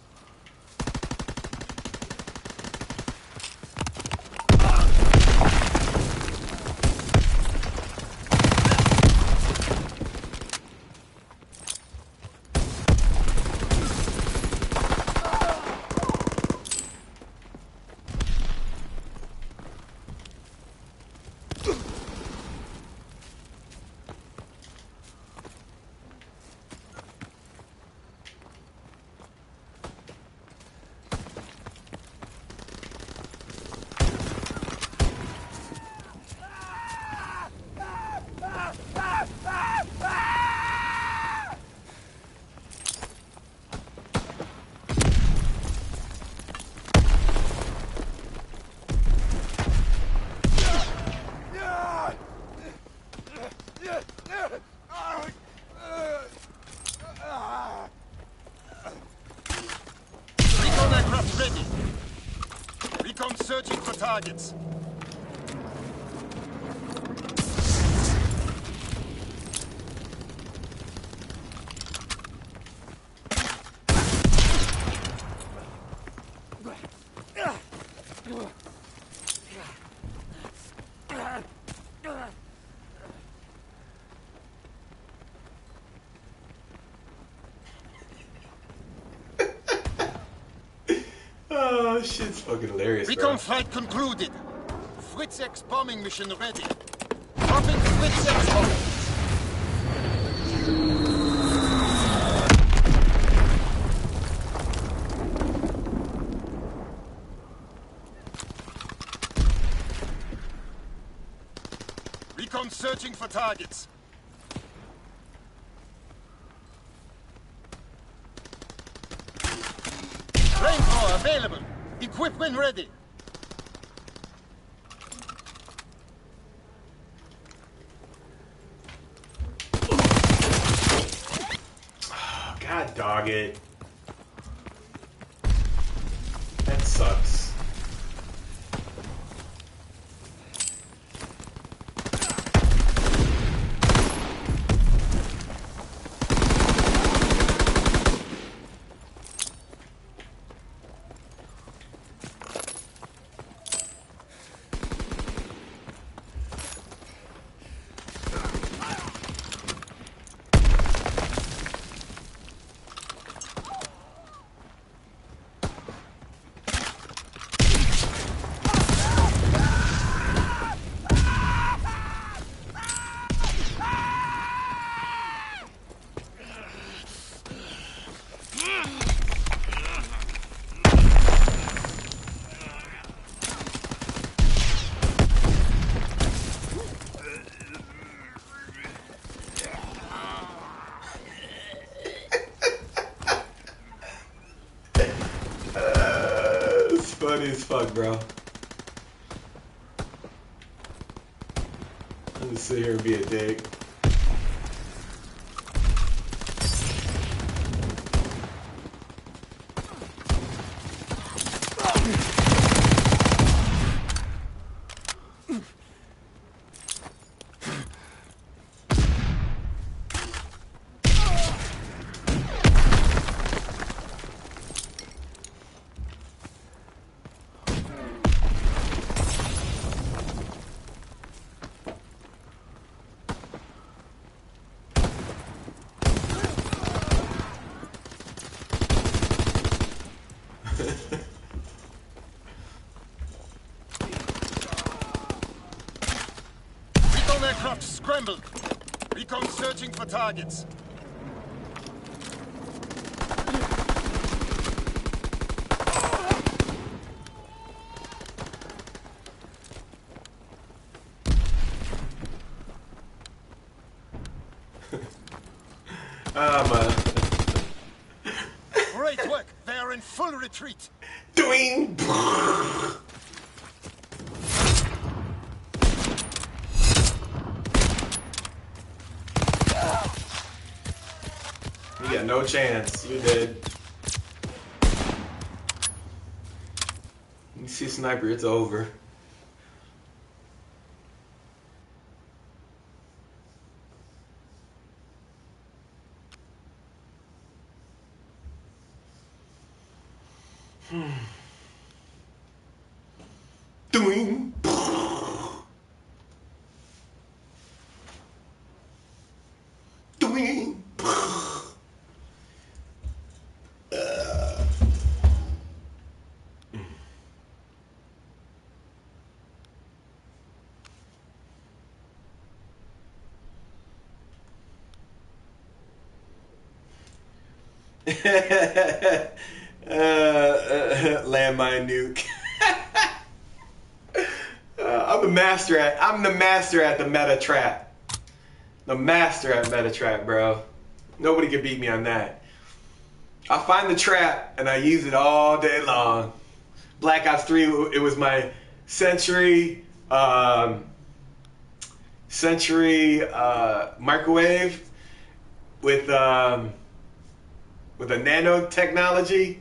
Recon aircraft ready. Recon searching for targets. Oh, shit's fucking hilarious, bro. Recon flight concluded. Fritz X bombing mission ready. Dropping Fritz X bomb. Recon searching for targets. Flamethrower available. Equip when ready. God dog it. That sucks. It's funny as fuck, bro. I'm just sit here and be a dick. Recon aircraft scrambled. Recon searching for targets. Man. Great work. They are in full retreat. Doing. You got no chance. You dead. You see a sniper, it's over. Doing. Doing. Landmine nuke. I'm the master at the meta trap. The master at meta trap, bro. Nobody can beat me on that. I find the trap and I use it all day long. Black Ops 3, it was my Century microwave with a nanotechnology.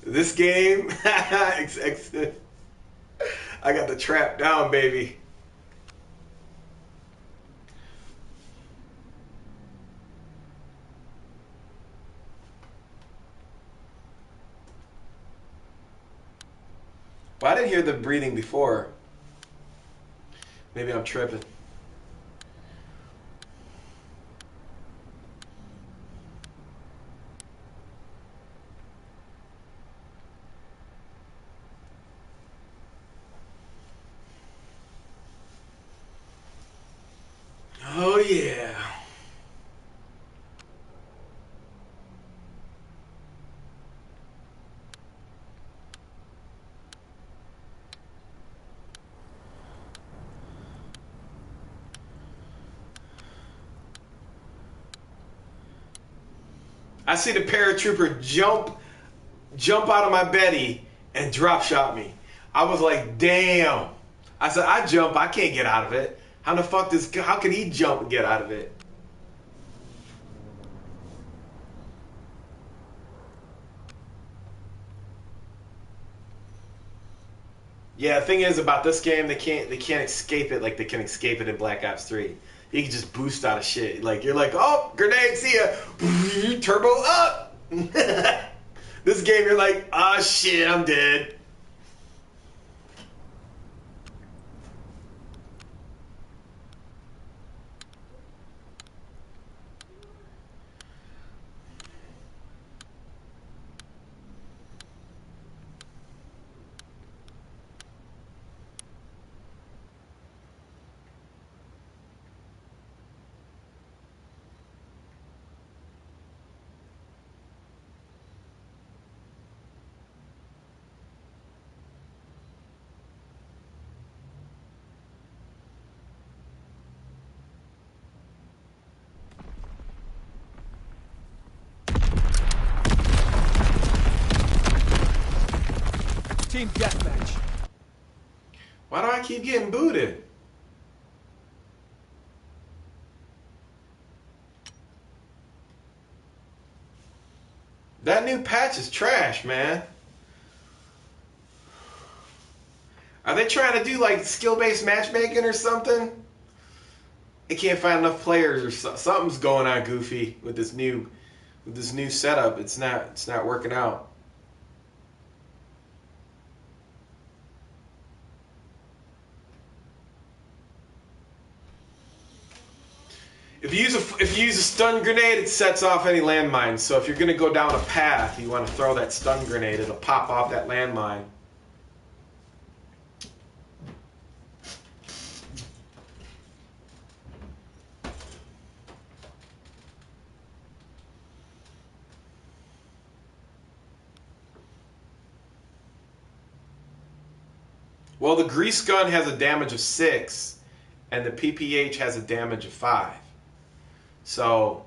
This game, I got the trap down, baby. Well, I didn't hear the breathing before. Maybe I'm tripping. Oh, yeah. I see the paratrooper jump out of my beddy and drop shot me. I was like, damn. I said, I jump, I can't get out of it. How can he jump and get out of it? Yeah, the thing is about this game, they can't escape it like they can escape it in Black Ops 3. You can just boost out of shit. Like you're like, oh, grenade, see ya. Turbo up. This game, you're like, ah, shit, I'm dead. Team deathmatch. Why do I keep getting booted? That new patch is trash, man. Are they trying to do like skill-based matchmaking or something? They can't find enough players or something's going on goofy with this new setup. It's not working out. If you use a stun grenade, it sets off any landmines. So if you're going to go down a path, you want to throw that stun grenade. It'll pop off that landmine. Well, the grease gun has a damage of 6, and the PPH has a damage of 5. So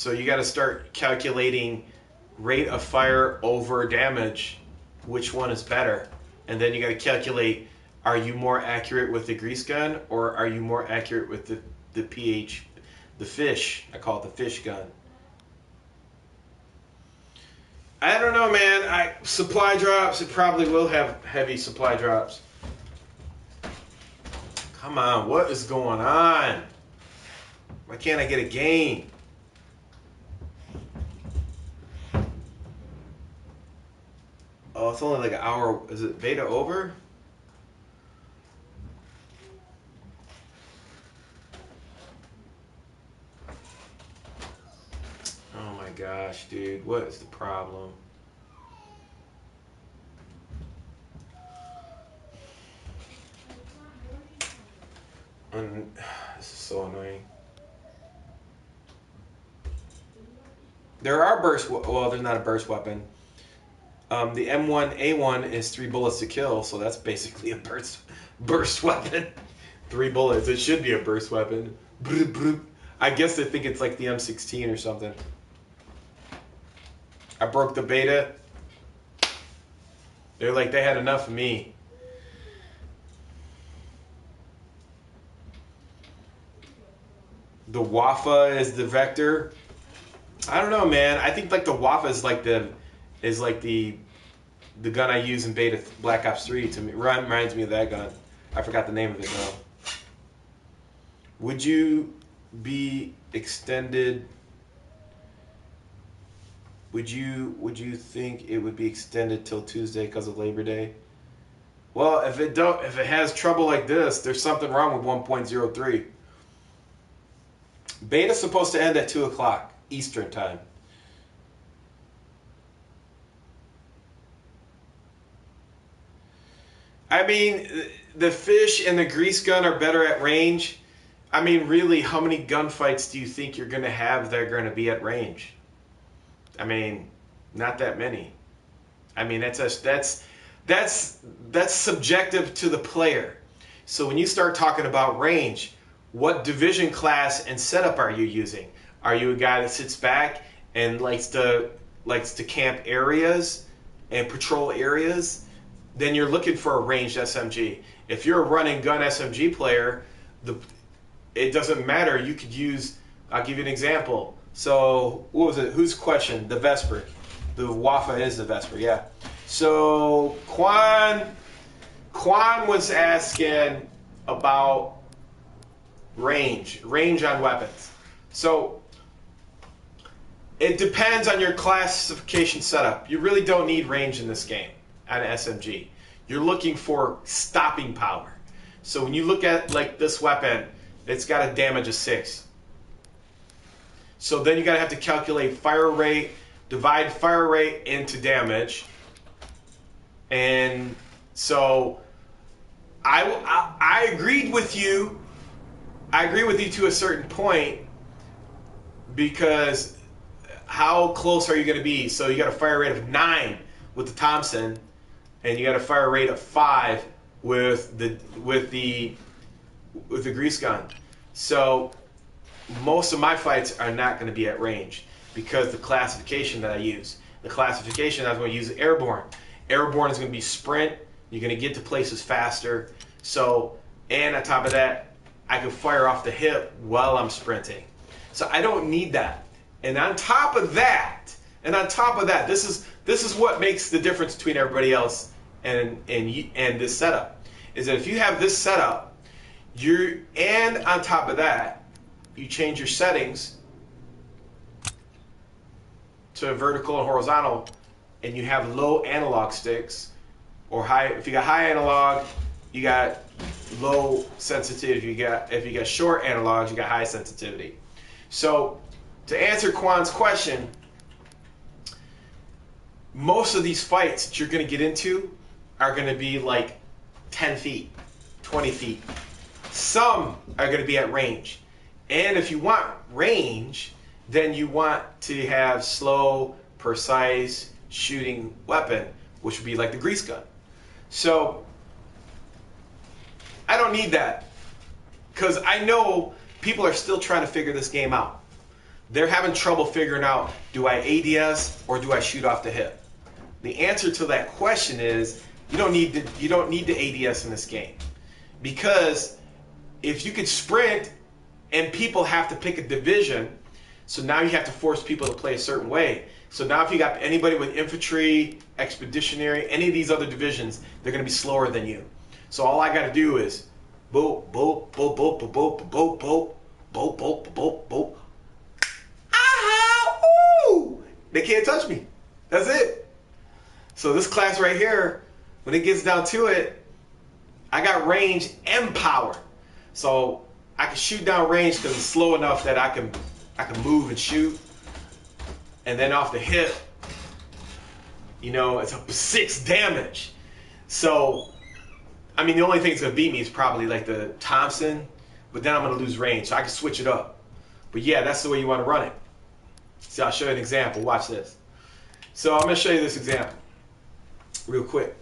you got to start calculating rate of fire over damage, which one is better. And then you got to calculate, are you more accurate with the grease gun or are you more accurate with the PH, the fish? I call it the fish gun. I don't know, man. Supply drops, it probably will have heavy supply drops. Come on, what is going on? Why can't I get a game? it's only like an hour. Is it beta over? Oh my gosh, dude. What is the problem? This is so annoying. There are burst. Well, there's not a burst weapon. The M1A1 is 3 bullets to kill, so that's basically a burst weapon. 3 bullets. It should be a burst weapon. I guess they think it's like the M16 or something. I broke the beta. They're like, they had enough of me. The Wafa is the vector. I don't know, man. I think like the Wafa is like the gun I use in beta Black Ops 3. To me, reminds me of that gun. I forgot the name of it though. Would you be extended? Would you think it would be extended till Tuesday because of Labor Day? Well, if it has trouble like this, there's something wrong with 1.03. Beta's supposed to end at 2 o'clock Eastern time. I mean, the fish and the grease gun are better at range. I mean, really, how many gunfights do you think you're going to have that are going to be at range? I mean, not that many. I mean, that's subjective to the player. So when you start talking about range, what division class and setup are you using? Are you a guy that sits back and likes to camp areas and patrol areas? Then you're looking for a ranged SMG. If you're a run and gun SMG player, it doesn't matter. You could use. I'll give you an example. So what was it? Whose question? The Vesper. The Wafa is the Vesper. Yeah. So Quan was asking about range on weapons. So it depends on your classification setup. You really don't need range in this game on an SMG. You're looking for stopping power. So when you look at like this weapon, it's got a damage of 6. So then you gotta have to calculate fire rate, divide fire rate into damage. And so I agreed with you. I agree with you to a certain point, because how close are you going to be? So you got a fire rate of 9 with the Thompson, and you got a fire rate of 5 with the grease gun. So most of my fights are not going to be at range because the classification that I use. The classification I was going to use is airborne. Airborne is going to be sprint. You're going to get to places faster. So, and on top of that, I can fire off the hip while I'm sprinting. So I don't need that. And on top of that, this is what makes the difference between everybody else and this setup. Is that if you have this setup, and on top of that, you change your settings to vertical and horizontal, and you have low analog sticks, or high. If you got high analog, you got low sensitivity. If you got short analogs, you got high sensitivity. So to answer Quan's question, most of these fights that you're going to get into are going to be like 10 feet, 20 feet. Some are going to be at range. And if you want range, then you want to have slow, precise shooting weapon, which would be like the grease gun. So I don't need that, because I know people are still trying to figure this game out. They're having trouble figuring out, do I ADS or do I shoot off the hip? The answer to that question is you don't need to ADS in this game, because if you could sprint and people have to pick a division, so now you have to force people to play a certain way. So now if you got anybody with infantry, expeditionary, any of these other divisions, they're going to be slower than you. So all I got to do is boop, boop, boop, boop, boop, boop, boop, boop, boop, boop, boop, boop. Ah, ooh! They can't touch me. That's it. So this class right here, when it gets down to it, I got range and power. So I can shoot down range because it's slow enough that I can move and shoot. And then off the hip, you know, it's up to 6 damage. So, I mean, the only thing that's going to beat me is probably like the Thompson, but then I'm going to lose range, so I can switch it up. But yeah, that's the way you want to run it. See, I'll show you an example. Watch this. So I'm going to show you this example real quick.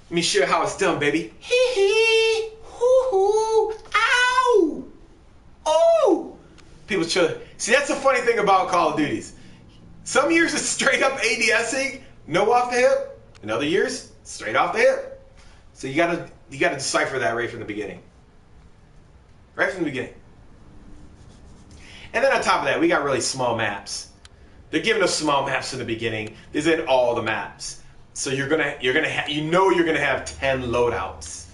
Let me show you how it's done, baby. Hee hee, hoo hoo, ow, oh. People should see. That's the funny thing about Call of Duties. Some years it's straight up ADSing, no off the hip. In other years, straight off the hip. So you gotta decipher that right from the beginning. Right from the beginning. And then on top of that, we got really small maps. They're giving us small maps in the beginning. This isn't all the maps. So you're gonna have 10 loadouts.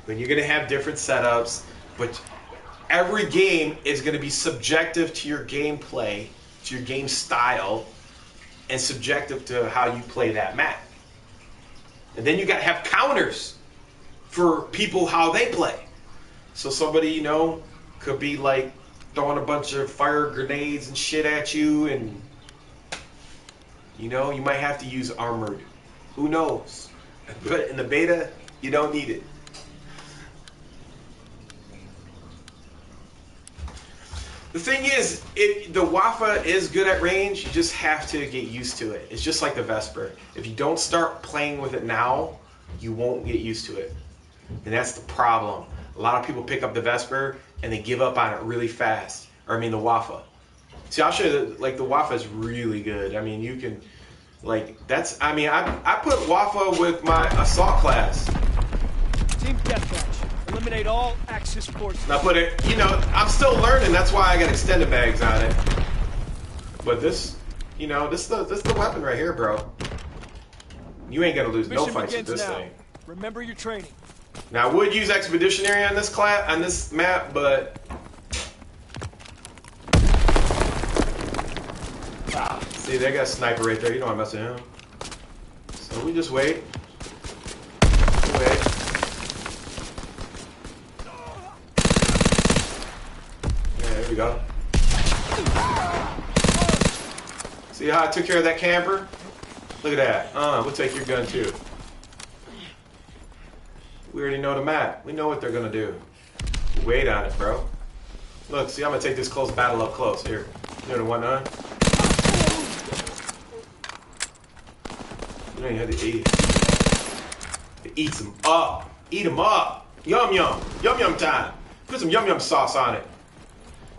Then you're gonna have different setups, but every game is gonna be subjective to your gameplay, to your game style, and subjective to how you play that map. And then you gotta have counters for people how they play. So somebody, you know, could be like throwing a bunch of fire grenades and shit at you, and you know, you might have to use armored. Who knows? But in the beta, you don't need it. The thing is, the Wafa is good at range, you just have to get used to it. It's just like the Vesper. If you don't start playing with it now, you won't get used to it. And that's the problem. A lot of people pick up the Vesper and they give up on it really fast. Or I mean the Wafa. See, I'll show you, like the Wafa is really good. I mean, you can... Like, that's, I mean, I put Wafa with my assault class. Team deathmatch. Eliminate all Axis forces. And I put it, you know, I'm still learning. That's why I got extended mags on it. But this, you know, this is the weapon right here, bro. You ain't gonna lose no fights with this thing. Remember your training. Now, I would use Expeditionary on this class, on this map, but... See, they got a sniper right there. You don't want to mess with him. So we just wait. Wait. Yeah, there we go. See how I took care of that camper? Look at that. We'll take your gun too. We already know the map. We know what they're gonna do. Wait on it, bro. Look, see, I'm gonna take this close battle up close. Here. You know the one, huh? You don't even have to eat. It eats them up. Eat them up. Yum yum. Yum yum time. Put some yum yum sauce on it.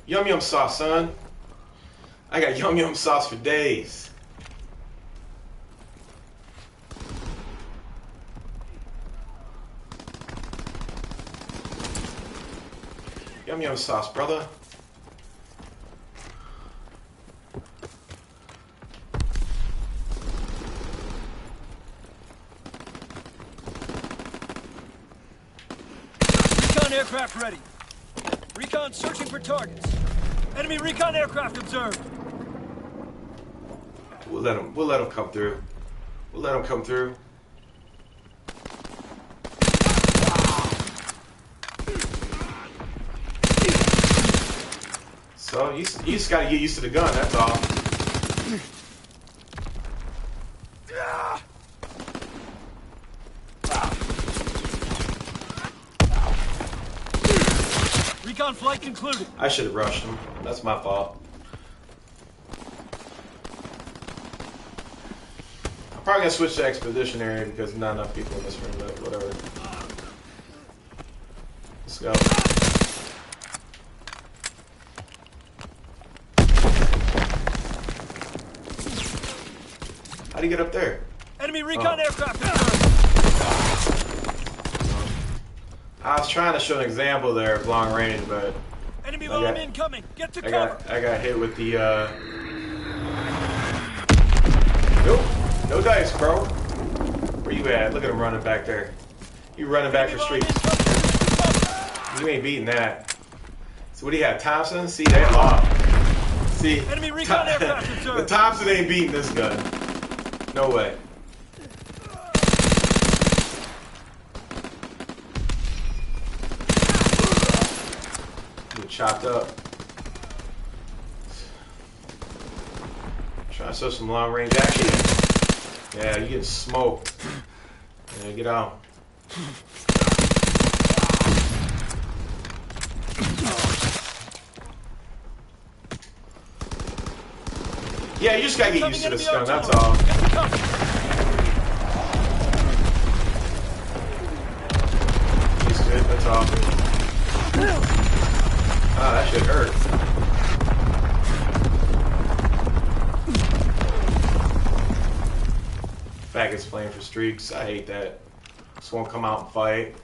Yum yum sauce, son. I got yum yum sauce for days. Yum yum sauce, brother. Aircraft ready. Recon searching for targets. Enemy recon aircraft observed. We'll let them come through. We'll let them come through. So you just gotta get used to the gun, that's all. Recon flight concluded. I should have rushed him. That's my fault. I'm probably gonna switch to Expeditionary because not enough people in this room, but whatever. Let's go. How do you get up there? Enemy recon aircraft. I was trying to show an example there of long range, but enemy bomb incoming. Get to cover. I got hit with the Nope. No dice, bro. Where you at? Look at him running back there. You running back for streets. You ain't beating that. So what do you have, Thompson? See that? Oh. See, Enemy recon aircraft the observed. Thompson ain't beating this gun. No way. Get chopped up. Trying to show some long range action. Yeah, you getting smoked. Yeah, get out. Yeah, you just gotta get used to this gun, that's all. Used to it, that's all. Ah, that shit hurt. Faggots playing for streaks, I hate that. Just won't come out and fight.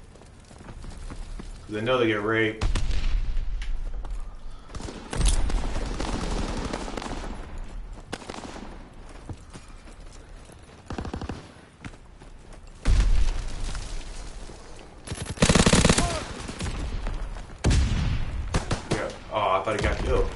Cause they know they get raped. Oh, I thought he got killed.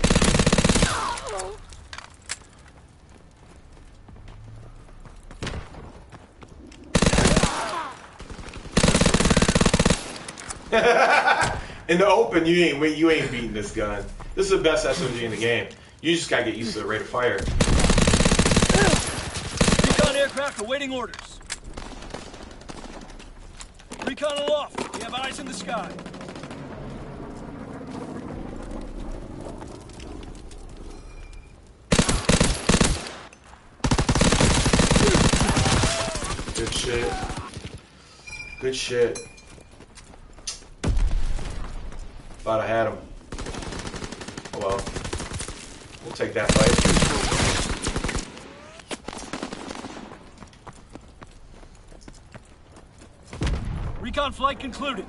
In the open, you ain't beating this gun. This is the best SMG in the game. You just gotta get used to the rate of fire. Recon aircraft awaiting orders. Recon aloft. We have eyes in the sky. Good shit. Good shit. Thought I had him. Oh well. We'll take that fight. Recon flight concluded.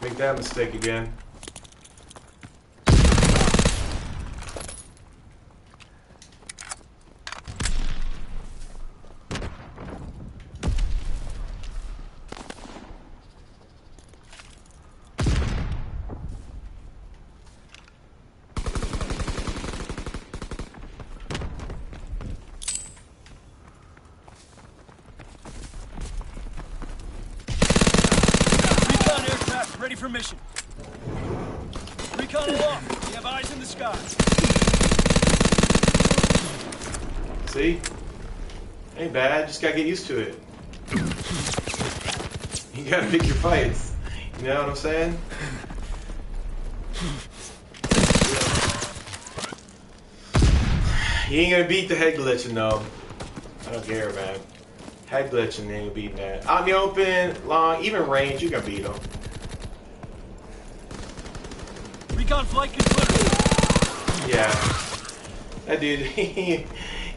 Make that mistake again. Ready for mission. Recon aloft. We have eyes in the sky. See? Ain't bad. Just gotta get used to it. You gotta pick your fights. You know what I'm saying? You ain't gonna beat the head glitching though. I don't care, man. Head glitching, ain't beating that. Out in the open, long, even range, you can beat them. Recon flight concluded. Yeah. That dude,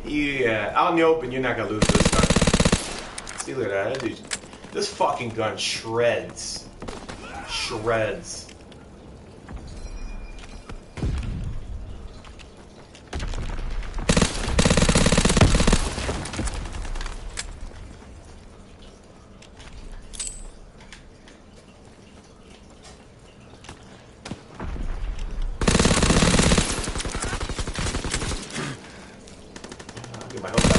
yeah. Out in the open, you're not gonna lose this gun. See, look at that. That dude, this fucking gun shreds. Shreds. Get my health back.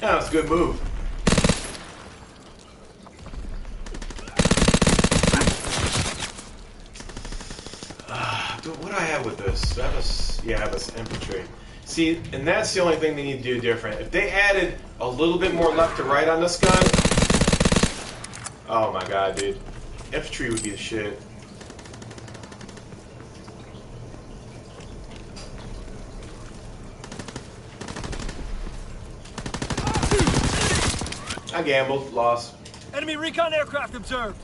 Yeah, that's a good move. What do I have with this? I have this infantry. See, and that's the only thing they need to do different. If they added a little bit more left to right on this gun, oh my god, dude. Infantry would be the shit. I gambled, lost. Enemy recon aircraft observed.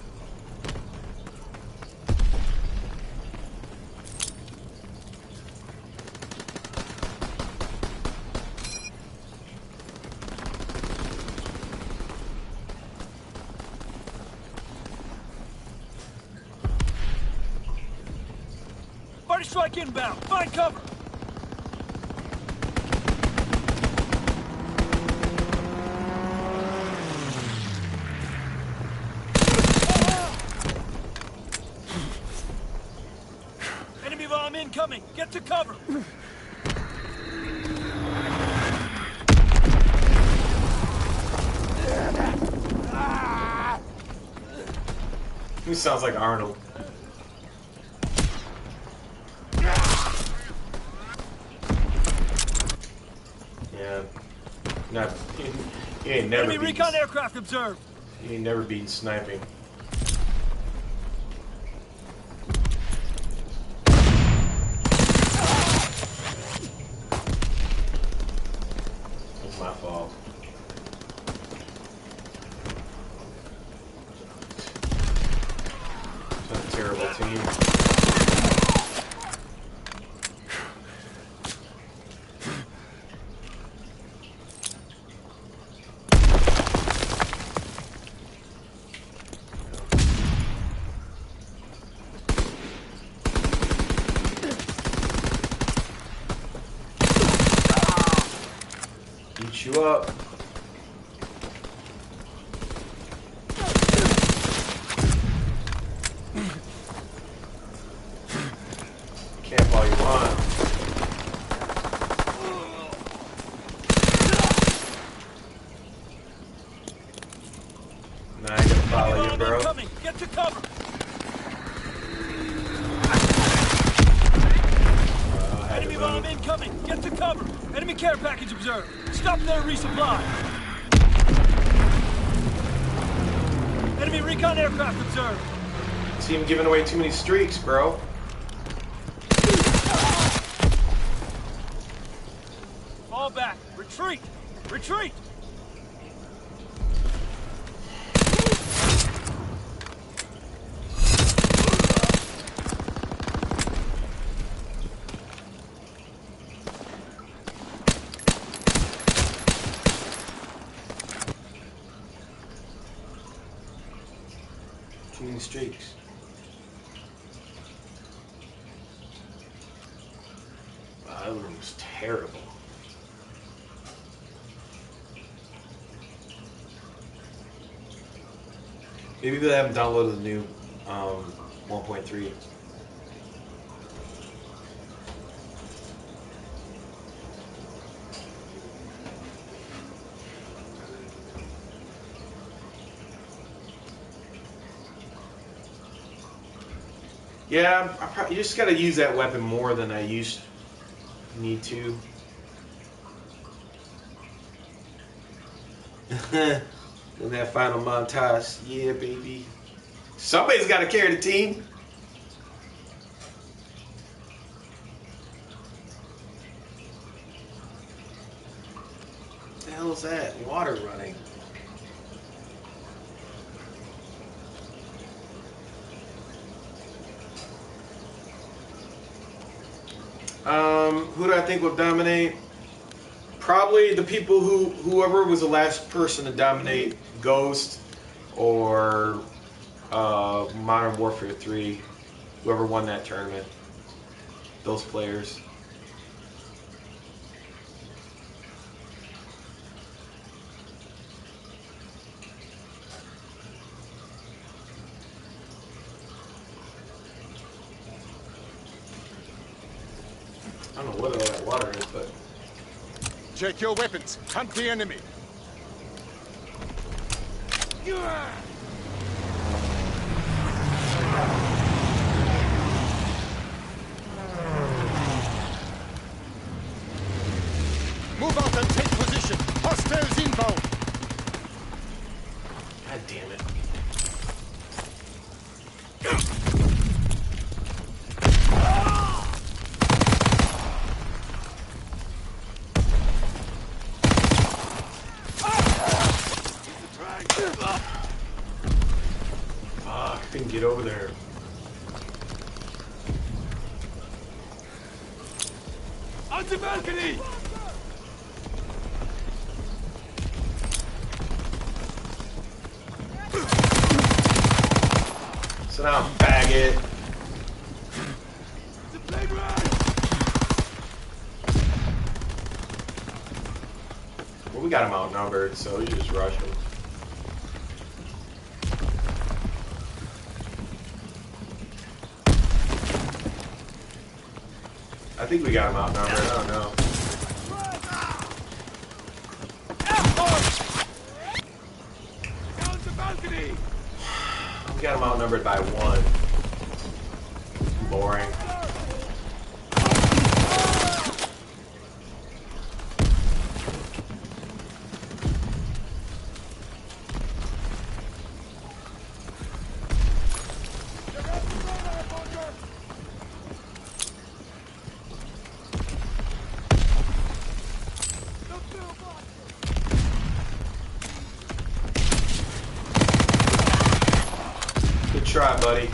Party strike inbound. Find cover. Enemy bomb incoming. Get to cover. He sounds like Arnold. Yeah. Not. He ain't never. Enemy recon aircraft observed. He ain't never beaten sniping. It's my fault. Such a terrible team. Beat you up. Camp all you want. Nah, I ain't gonna follow you, bro. Incoming. Get to cover. Enemy bomb incoming. Get to cover. Enemy care package observed. Stop there, resupply. Enemy recon aircraft observed. See him giving away too many streaks, bro. Fall back. Retreat. Retreat. Too many streaks. Wow, that room was terrible. Maybe they haven't downloaded the new 1.3. Yeah, you just gotta use that weapon more than I need to. In that final montage, yeah, baby. Somebody's gotta carry the team. What the hell is that? Water running. Who do I think will dominate? Probably the people whoever was the last person to dominate Ghost or Modern Warfare 3, whoever won that tournament. Those players. I don't know what all that water is, but... Check your weapons. Hunt the enemy. Move out and take position. Hostiles inbound. God damn it. On the balcony! Sit down, faggot. The playground! Well, we got him outnumbered, so we just rush him. I think we got him outnumbered. I don't know. Down the balcony! We got him outnumbered by 1. Boring. Good try, buddy.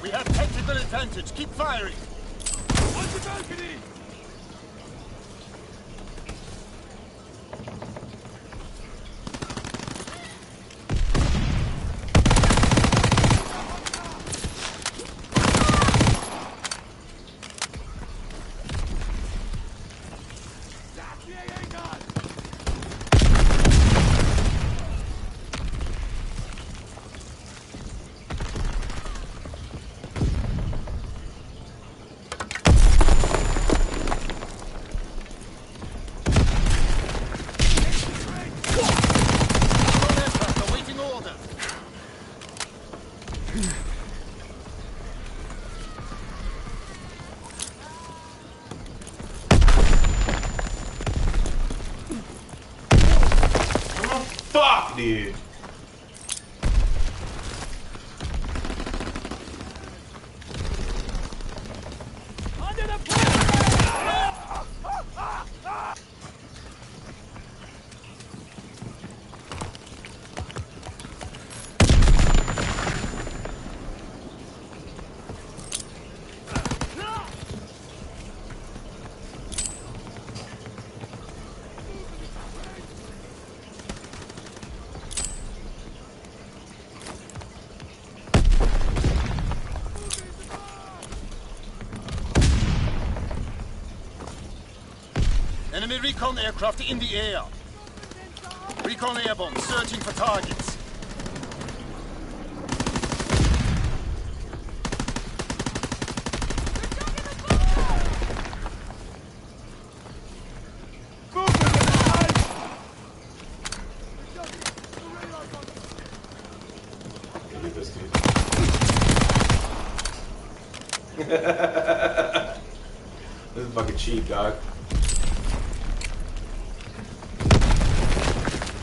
We have tactical advantage. Keep firing. On the balcony! Awaiting order. Fuck, dude. Under the playground! Enemy recon aircraft in the air. Recon airborne, searching for targets. Look at this dude. This is fucking cheap, dog.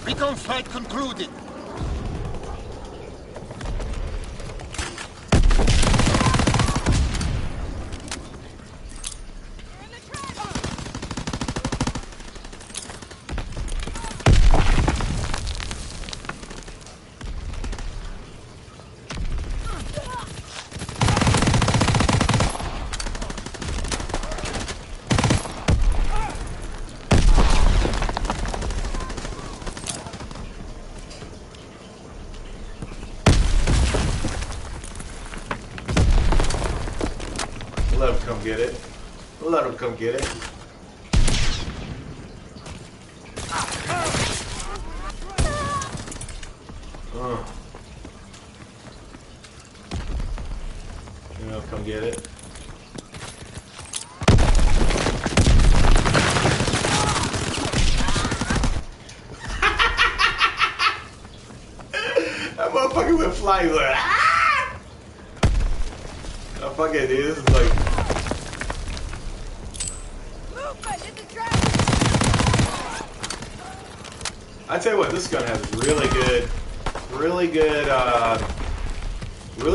Recon flight concluded. Let him come get it. Let him come get it. You know, come get it. That motherfucker went flying. He went, ah! Oh, fuck it, dude. This is like. I tell you what, this gun has really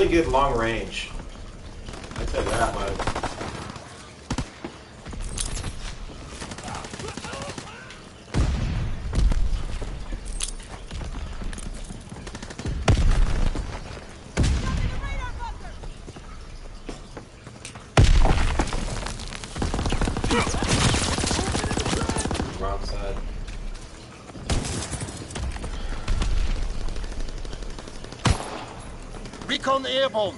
good long range. I tell you that much. Recon airborne.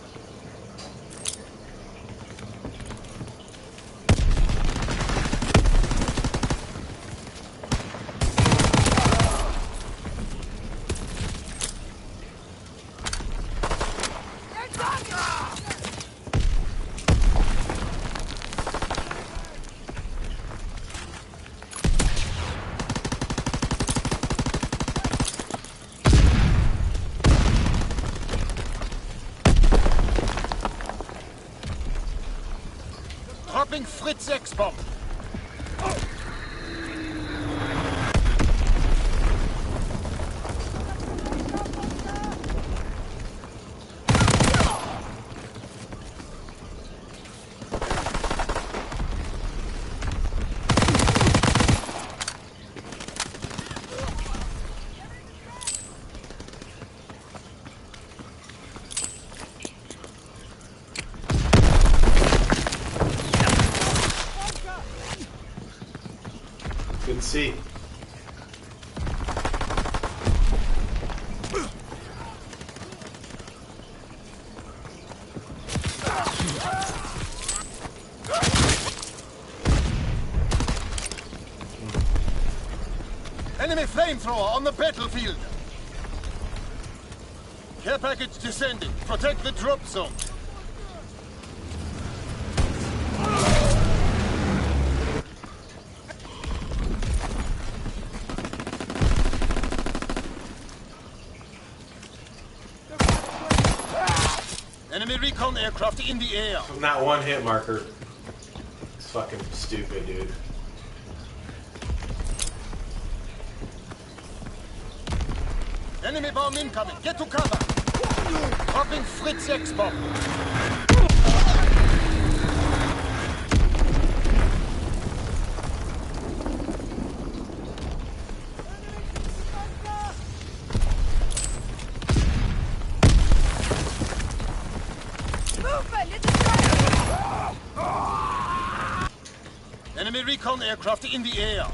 Dropping Fritz X-bomb. Couldn't see. Enemy flamethrower on the battlefield. Care package descending. Protect the drop zone. Enemy recon aircraft in the air. Not one hit marker. It's fucking stupid, dude. Enemy bomb incoming. Get to cover. Dropping Fritz X-bomb. Enemy recon aircraft in the air.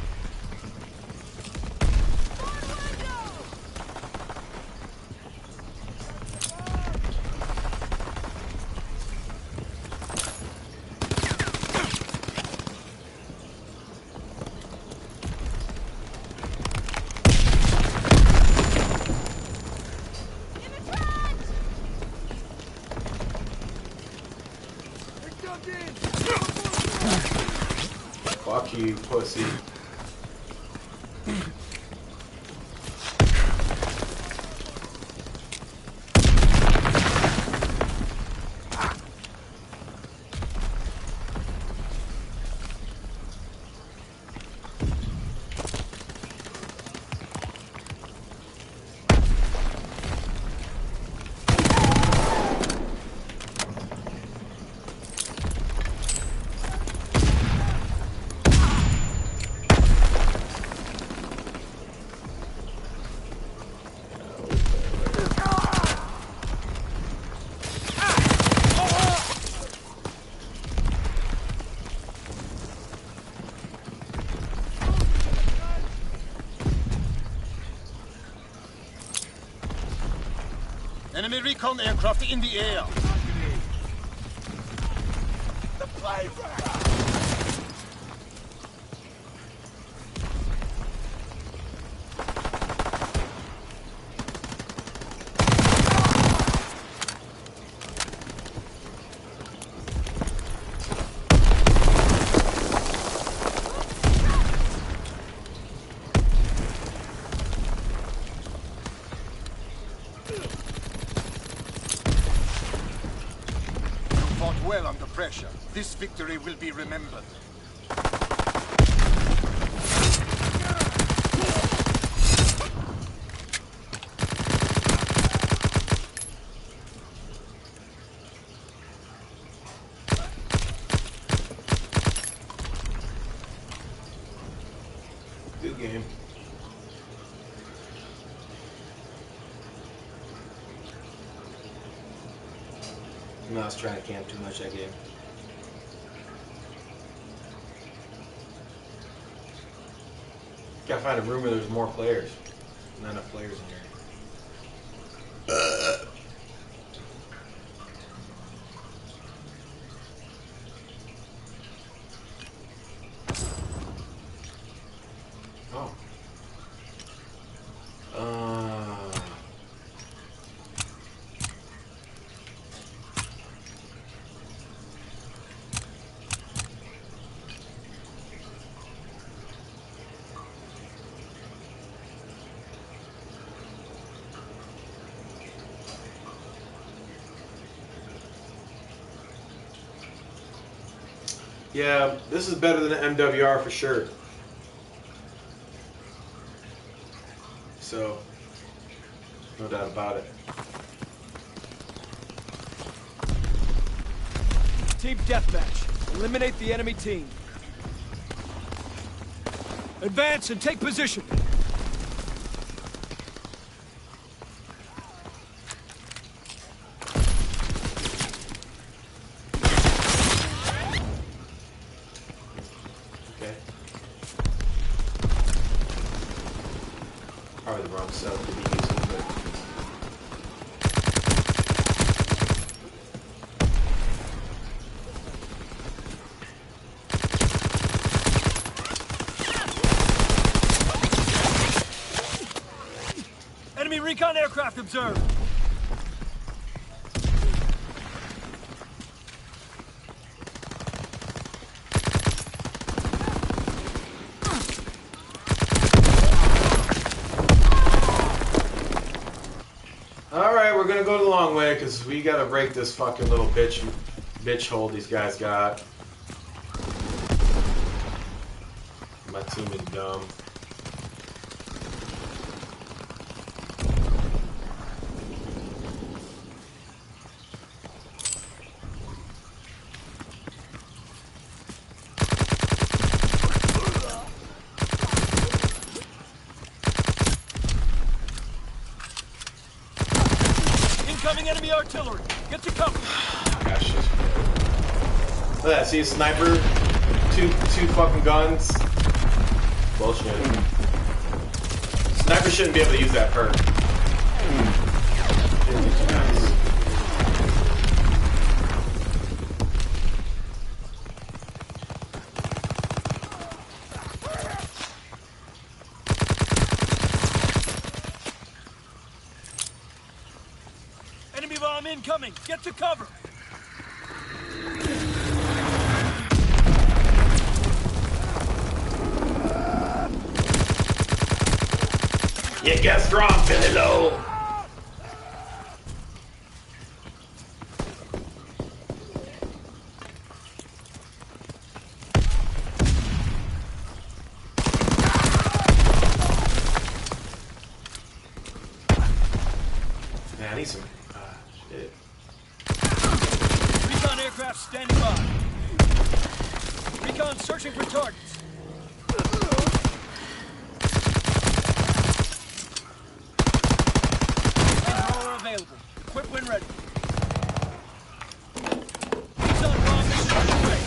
Fuck you, pussy. Enemy recon aircraft in the air. The plane. Well under pressure. This victory will be remembered. Good game. I was trying to camp too much that game. Gotta find a room where there's more players. Not enough players in here. Yeah, this is better than the MWR for sure. So, no doubt about it. Team deathmatch. Eliminate the enemy team. Advance and take position. Okay. Probably the wrong setup to be using, but. Enemy recon aircraft observed. Alright, we're gonna go the long way because we gotta break this fucking little bitch hole these guys got. My team is dumb. Incoming enemy artillery. Get to cover. Gosh, look at that. See a sniper? Two fucking guns. Bullshit. Sniper shouldn't be able to use that perk. Enemy bomb incoming. Get to cover. You get strong, hello. Man, I need some shit. Recon aircraft standing by. Recon searching for targets. Manpower available. Equip when ready. Recon bomb mission underway.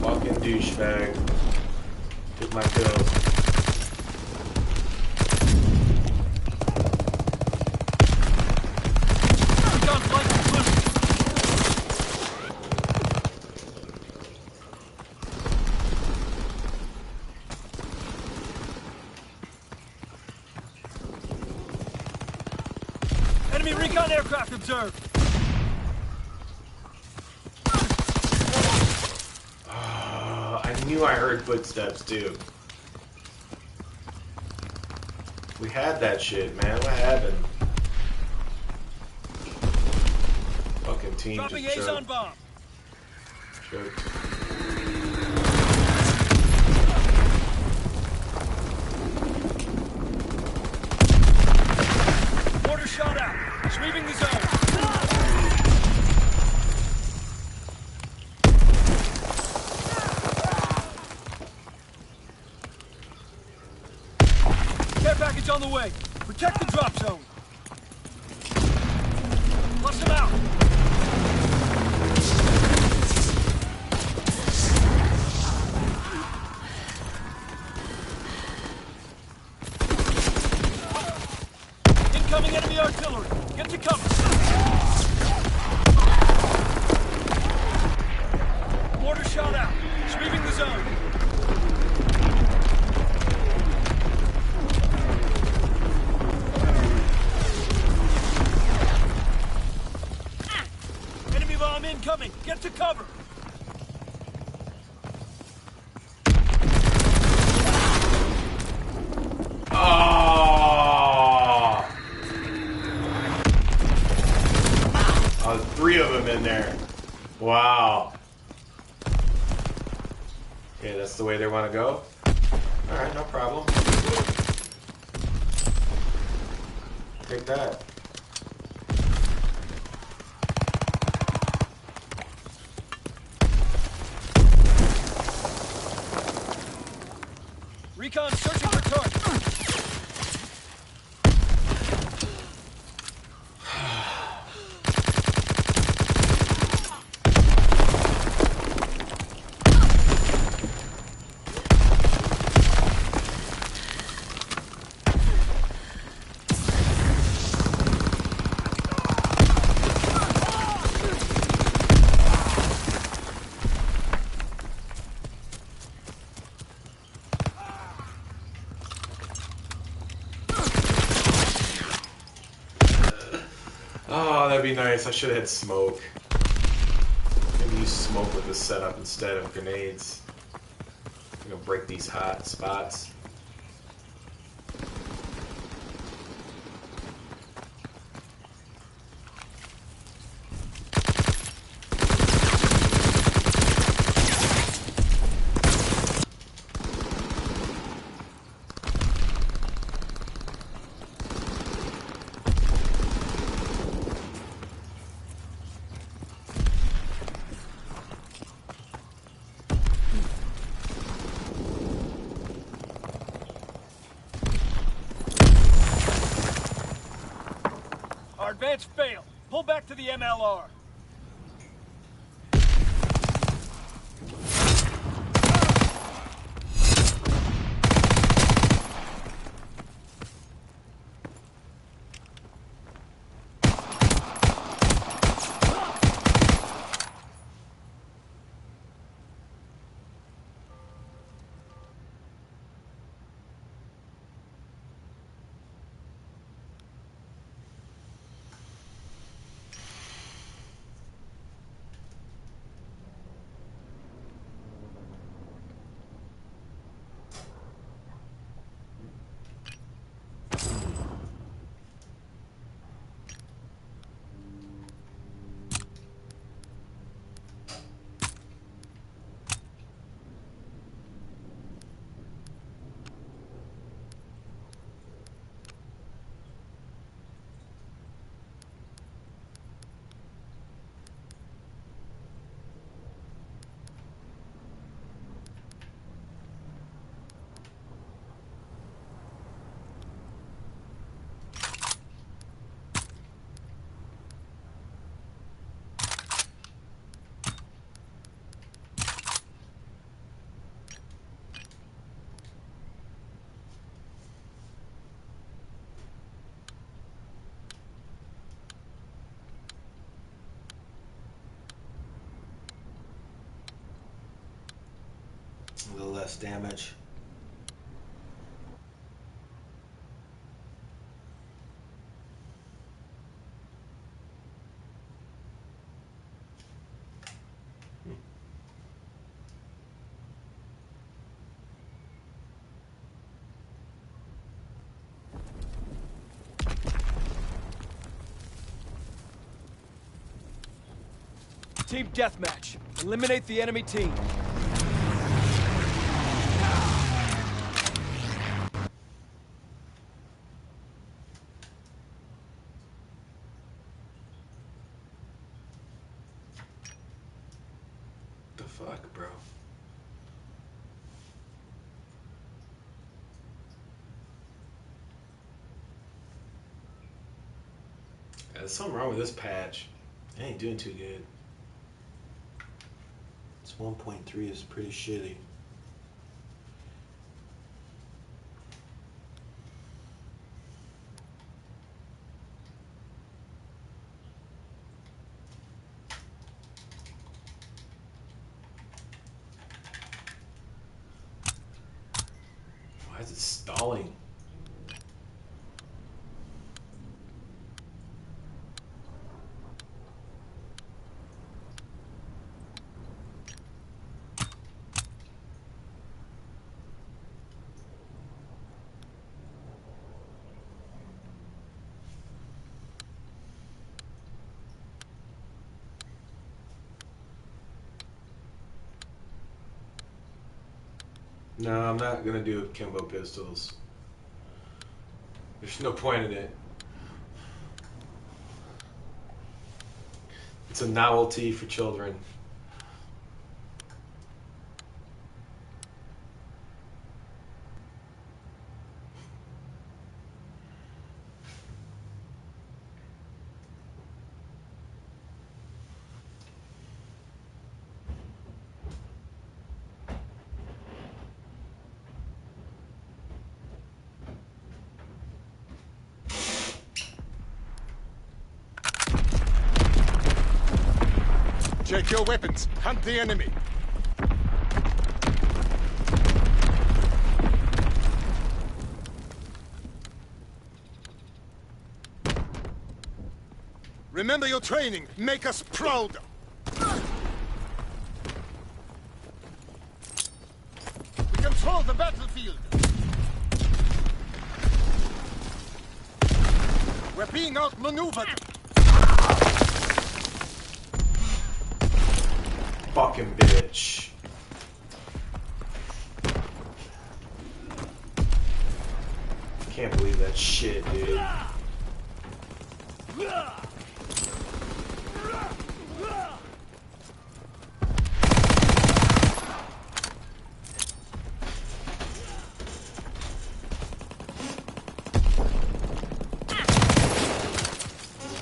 Fucking douchebag. Took my kills. Recon flight complete. Enemy recon aircraft observed. I knew I heard footsteps too. We had that shit, man. What happened? Fucking team Dropping just A's on choked. bomb. Choked. Mortar shot out. Sweeping the zone. Care package on the way. Protect the drop zone. Bust him out. Incoming enemy artillery. Get to cover. Mortar shot out. Sweeping the zone. Enemy bomb incoming. Get to cover. Oh! Okay, that's the way they want to go? Alright, no problem. Take that. Recon searching for targets. Oh, that'd be nice. I should have had smoke. Maybe use smoke with this setup instead of grenades. I'm gonna break these hot spots. Our advance failed. Pull back to the MLR. A little less damage. Team deathmatch. Eliminate the enemy team. The fuck, bro? Yeah, there's something wrong with this patch. It ain't doing too good. This 1.3 is pretty shitty. Why is it stalling? No, I'm not gonna do Kimbo pistols. There's no point in it. It's a novelty for children. Check your weapons. Hunt the enemy. Remember your training. Make us proud. We control the battlefield. We're being outmaneuvered. Fucking bitch. Can't believe that shit, dude.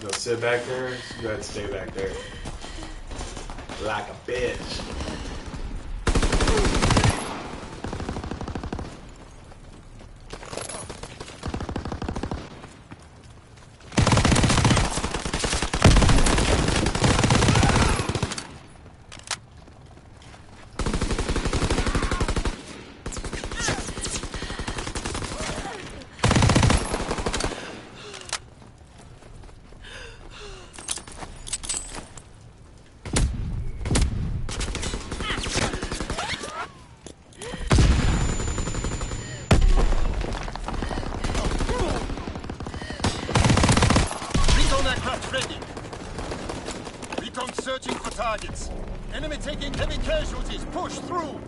Go sit back there. Go ahead and stay back there. Like a bitch. Ready. Recon searching for targets. Enemy taking heavy casualties. Push through.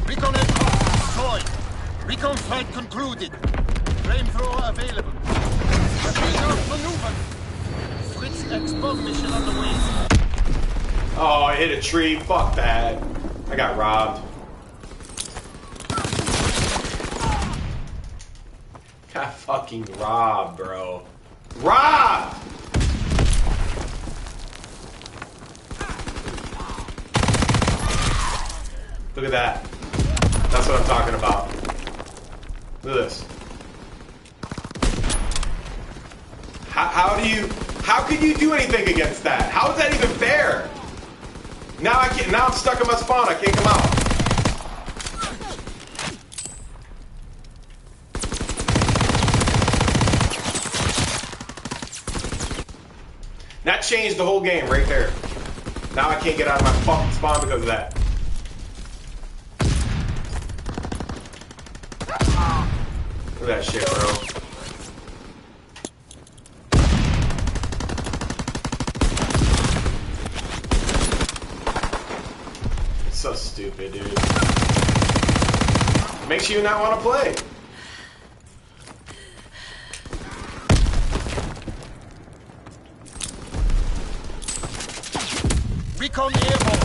Recon aircraft destroyed. Recon flight concluded. Flamethrower available. We're being outmaneuvered. Fritz X bomb mission on the way. Oh, I hit a tree. Fuck that. I got robbed. Got fucking robbed, bro. Robbed! Look at that. That's what I'm talking about. Look at this. How can you do anything against that? How is that even fair? Now I'm stuck in my spawn, I can't come out. That changed the whole game right there. Now I can't get out of my fucking spawn because of that. Look at that shit, bro. So stupid, dude. It makes you not want to play. Recon airborne.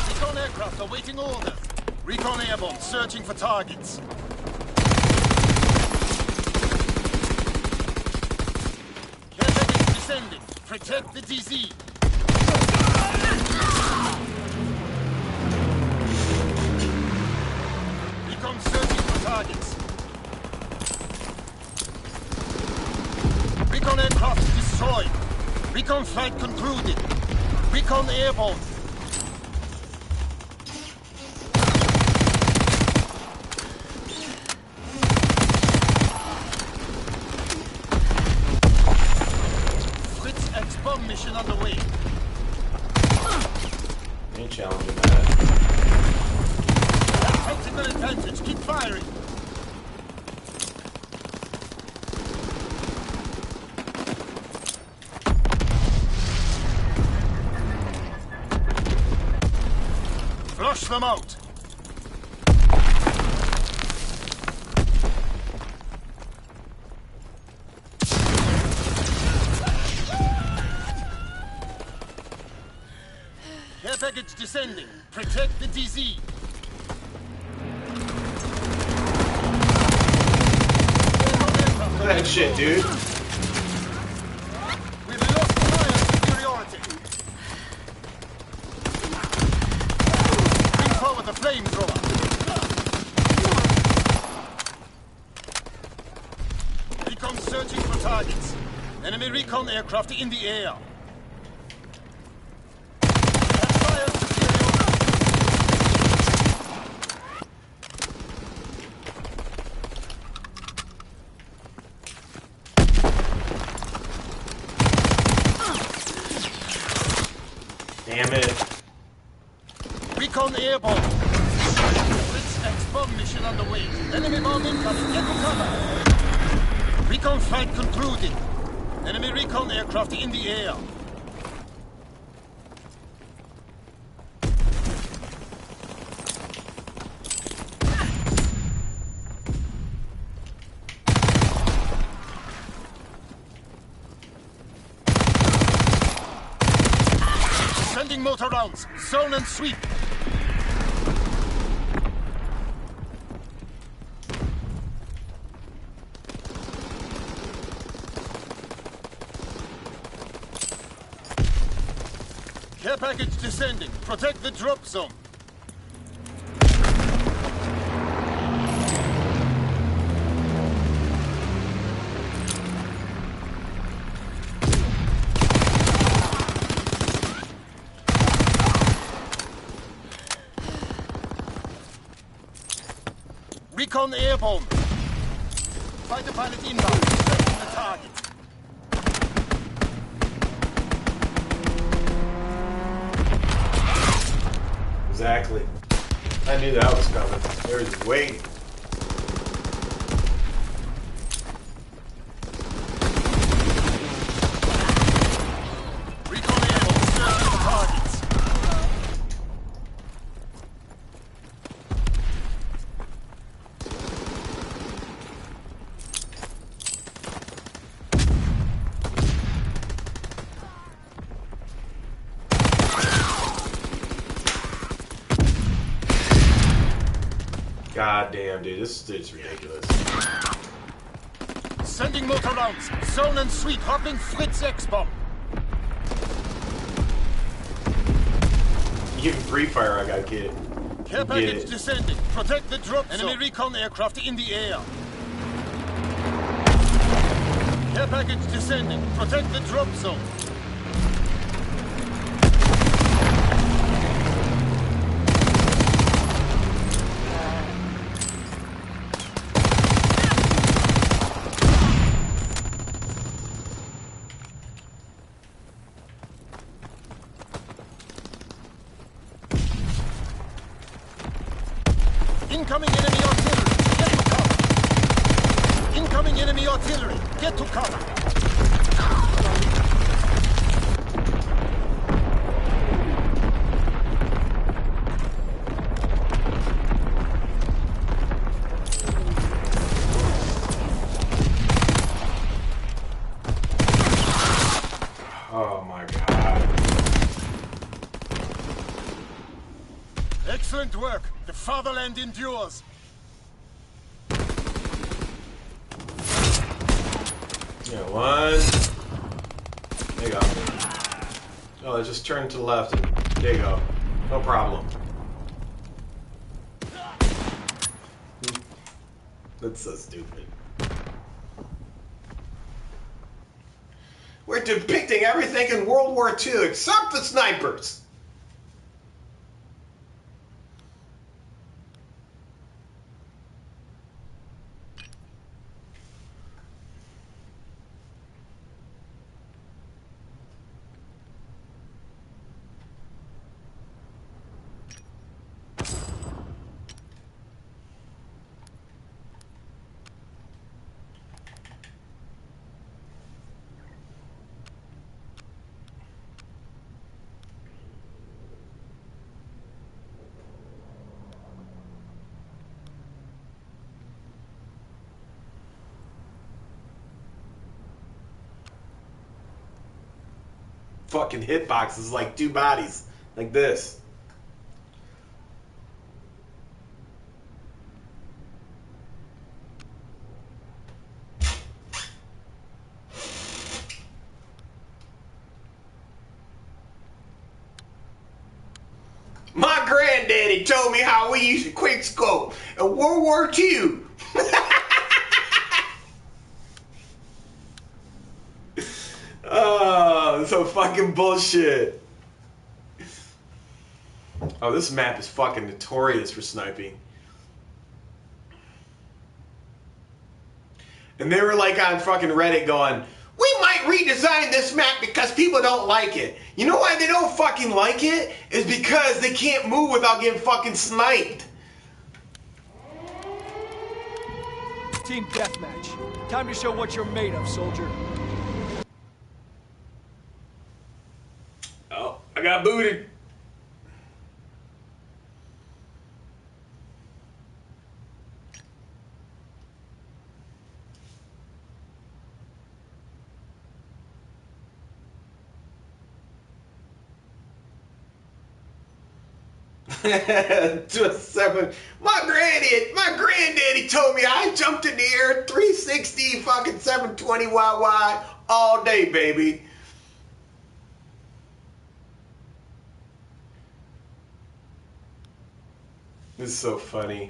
Recon aircraft awaiting orders. Recon airborne, searching for targets. Care package descending. Protect the DZ. Recon searching for targets. Recon aircraft destroyed. Recon flight concluded. Recon airborne. something, man. Tactical advantage. Keep firing. Flush them out. Care package descending. Protect the DZ. Look at that shit, dude. We've lost fire superiority. Bring forward the flamethrower. Recon searching for targets. Enemy recon aircraft in the air. Fire superiority. Damn it. Recon airborne. Blitz X bomb mission underway. Enemy bomb incoming. Get to cover. Recon flight concluded. Enemy recon aircraft in the air. Sending motor rounds. Zone and sweep. Care package descending. Protect the drop zone. Recon airborne. Fighter pilot inbound. Searching the target. Exactly. I knew that was coming. They were just waiting. Recon airborne. Searching the targets. God damn, dude. This dude's ridiculous. Sending motor rounds. Zone and sweep. Hopping Fritz X bomb. Even free fire, I got kid. Care Get package it. descending. Protect the drop zone. Enemy recon aircraft in the air. Care package descending. Protect the drop zone. Incoming enemy artillery. Get to cover. Incoming enemy artillery. Get to cover. Oh my god. Excellent work. The fatherland endures. Yeah, one. There you go. Oh, let's just turn to the left and there you go. No problem. That's so stupid. We're depicting everything in World War II except the snipers. fucking hitbox is like 2 bodies. Like this. My granddaddy told me how we used to quick scope in World War II. Oh, so fucking bullshit. Oh, this map is fucking notorious for sniping. And they were like on fucking Reddit going, we might redesign this map because people don't like it. You know why they don't fucking like it? Is because they can't move without getting fucking sniped. Team deathmatch. Time to show what you're made of, soldier. Oh, I got booted. To a 7. My granddaddy told me I jumped in the air 360 fucking 720 YY all day, baby. This is so funny.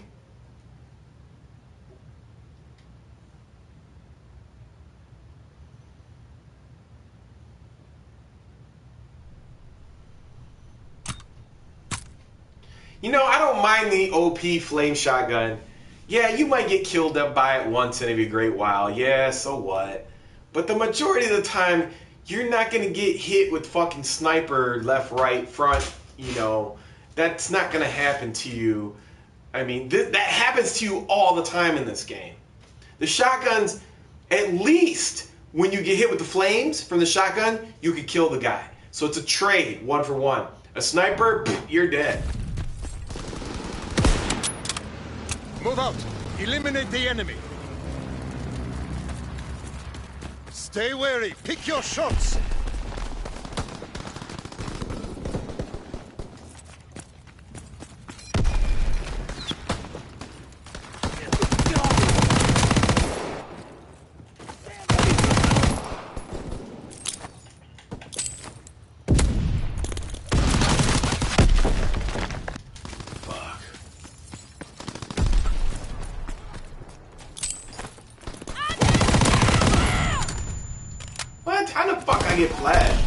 You know, I don't mind the OP flame shotgun. Yeah, you might get killed up by it once in every great while. Yeah, so what? But the majority of the time, you're not going to get hit with fucking sniper left, right, front. You know, that's not going to happen to you. I mean, that happens to you all the time in this game. The shotguns, at least when you get hit with the flames from the shotgun, you can kill the guy. So it's a trade, 1 for 1. A sniper, you're dead. Move out. Eliminate the enemy. Stay wary. Pick your shots. What? How the fuck I get flashed?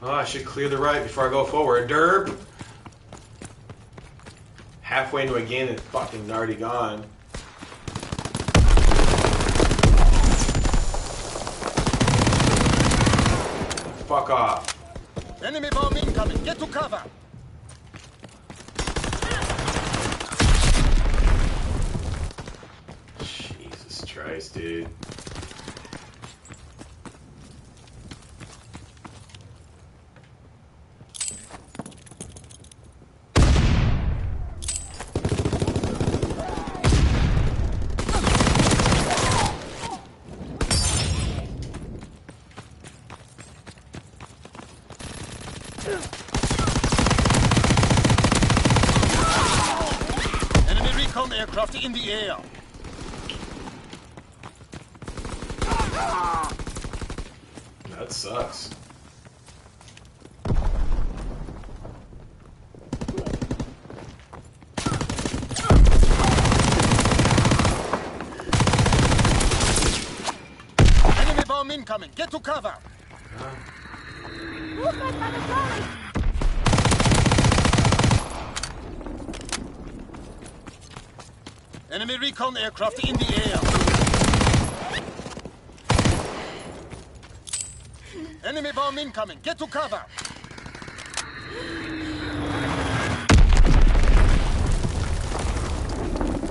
Oh, I should clear the right before I go forward. Derp! Halfway into a game and fucking already gone. Fuck off. Enemy bomb incoming. Get to cover. Jesus Christ, dude. Enemy recon aircraft in the air. That sucks. Enemy bomb incoming. Get to cover. Enemy recon aircraft in the air. Enemy bomb incoming. Get to cover.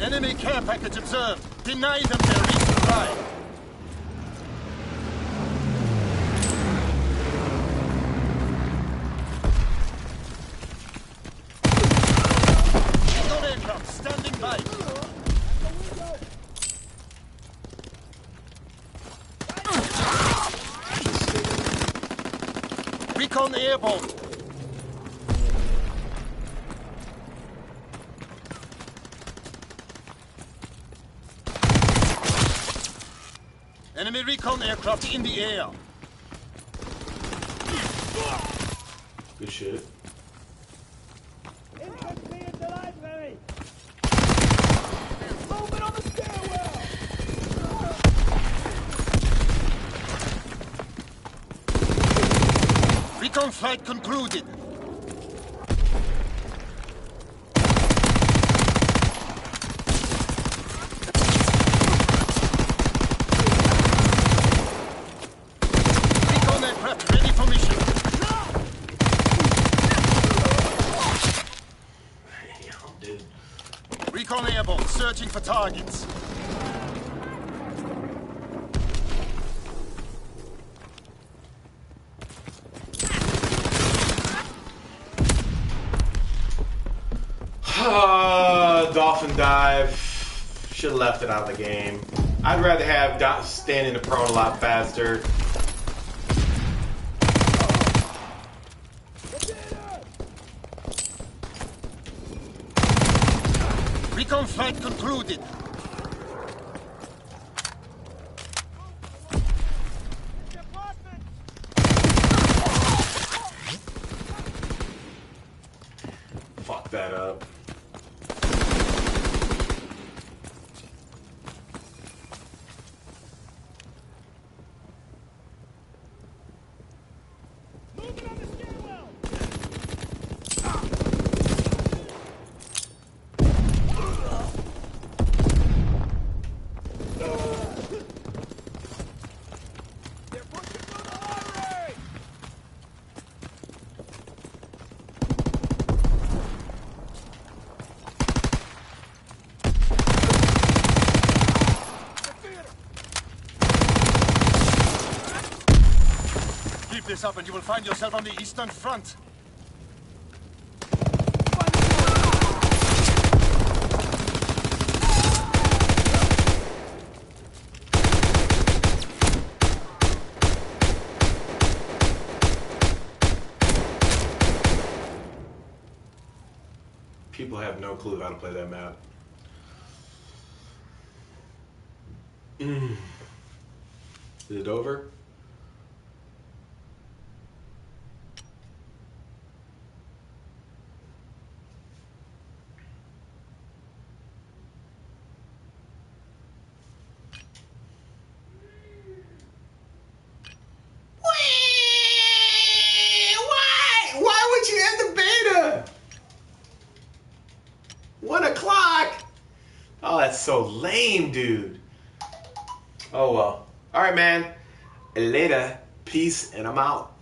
Enemy care package observed. Deny them their resupply. Eagle aircraft standing by. Recon airborne. Enemy recon aircraft in the air. Good shit. Infantry in the library! Movement on the stairwell! Recon flight concluded. Recon aircraft ready for mission. Damn, dude. Recon airborne, searching for targets. Dolphin dive. Should have left it out of the game. I'd rather have standing the prone a lot faster. Recon flight concluded. Fuck that up. Movement on the stairwell! They're pushing through the library! Keep this up and you will find yourself on the Eastern Front. People have no clue how to play that map. Is it over? Why would you end the beta? 1 o'clock. Oh, that's so lame, dude. Oh well. All right, man. Later. Peace, and I'm out.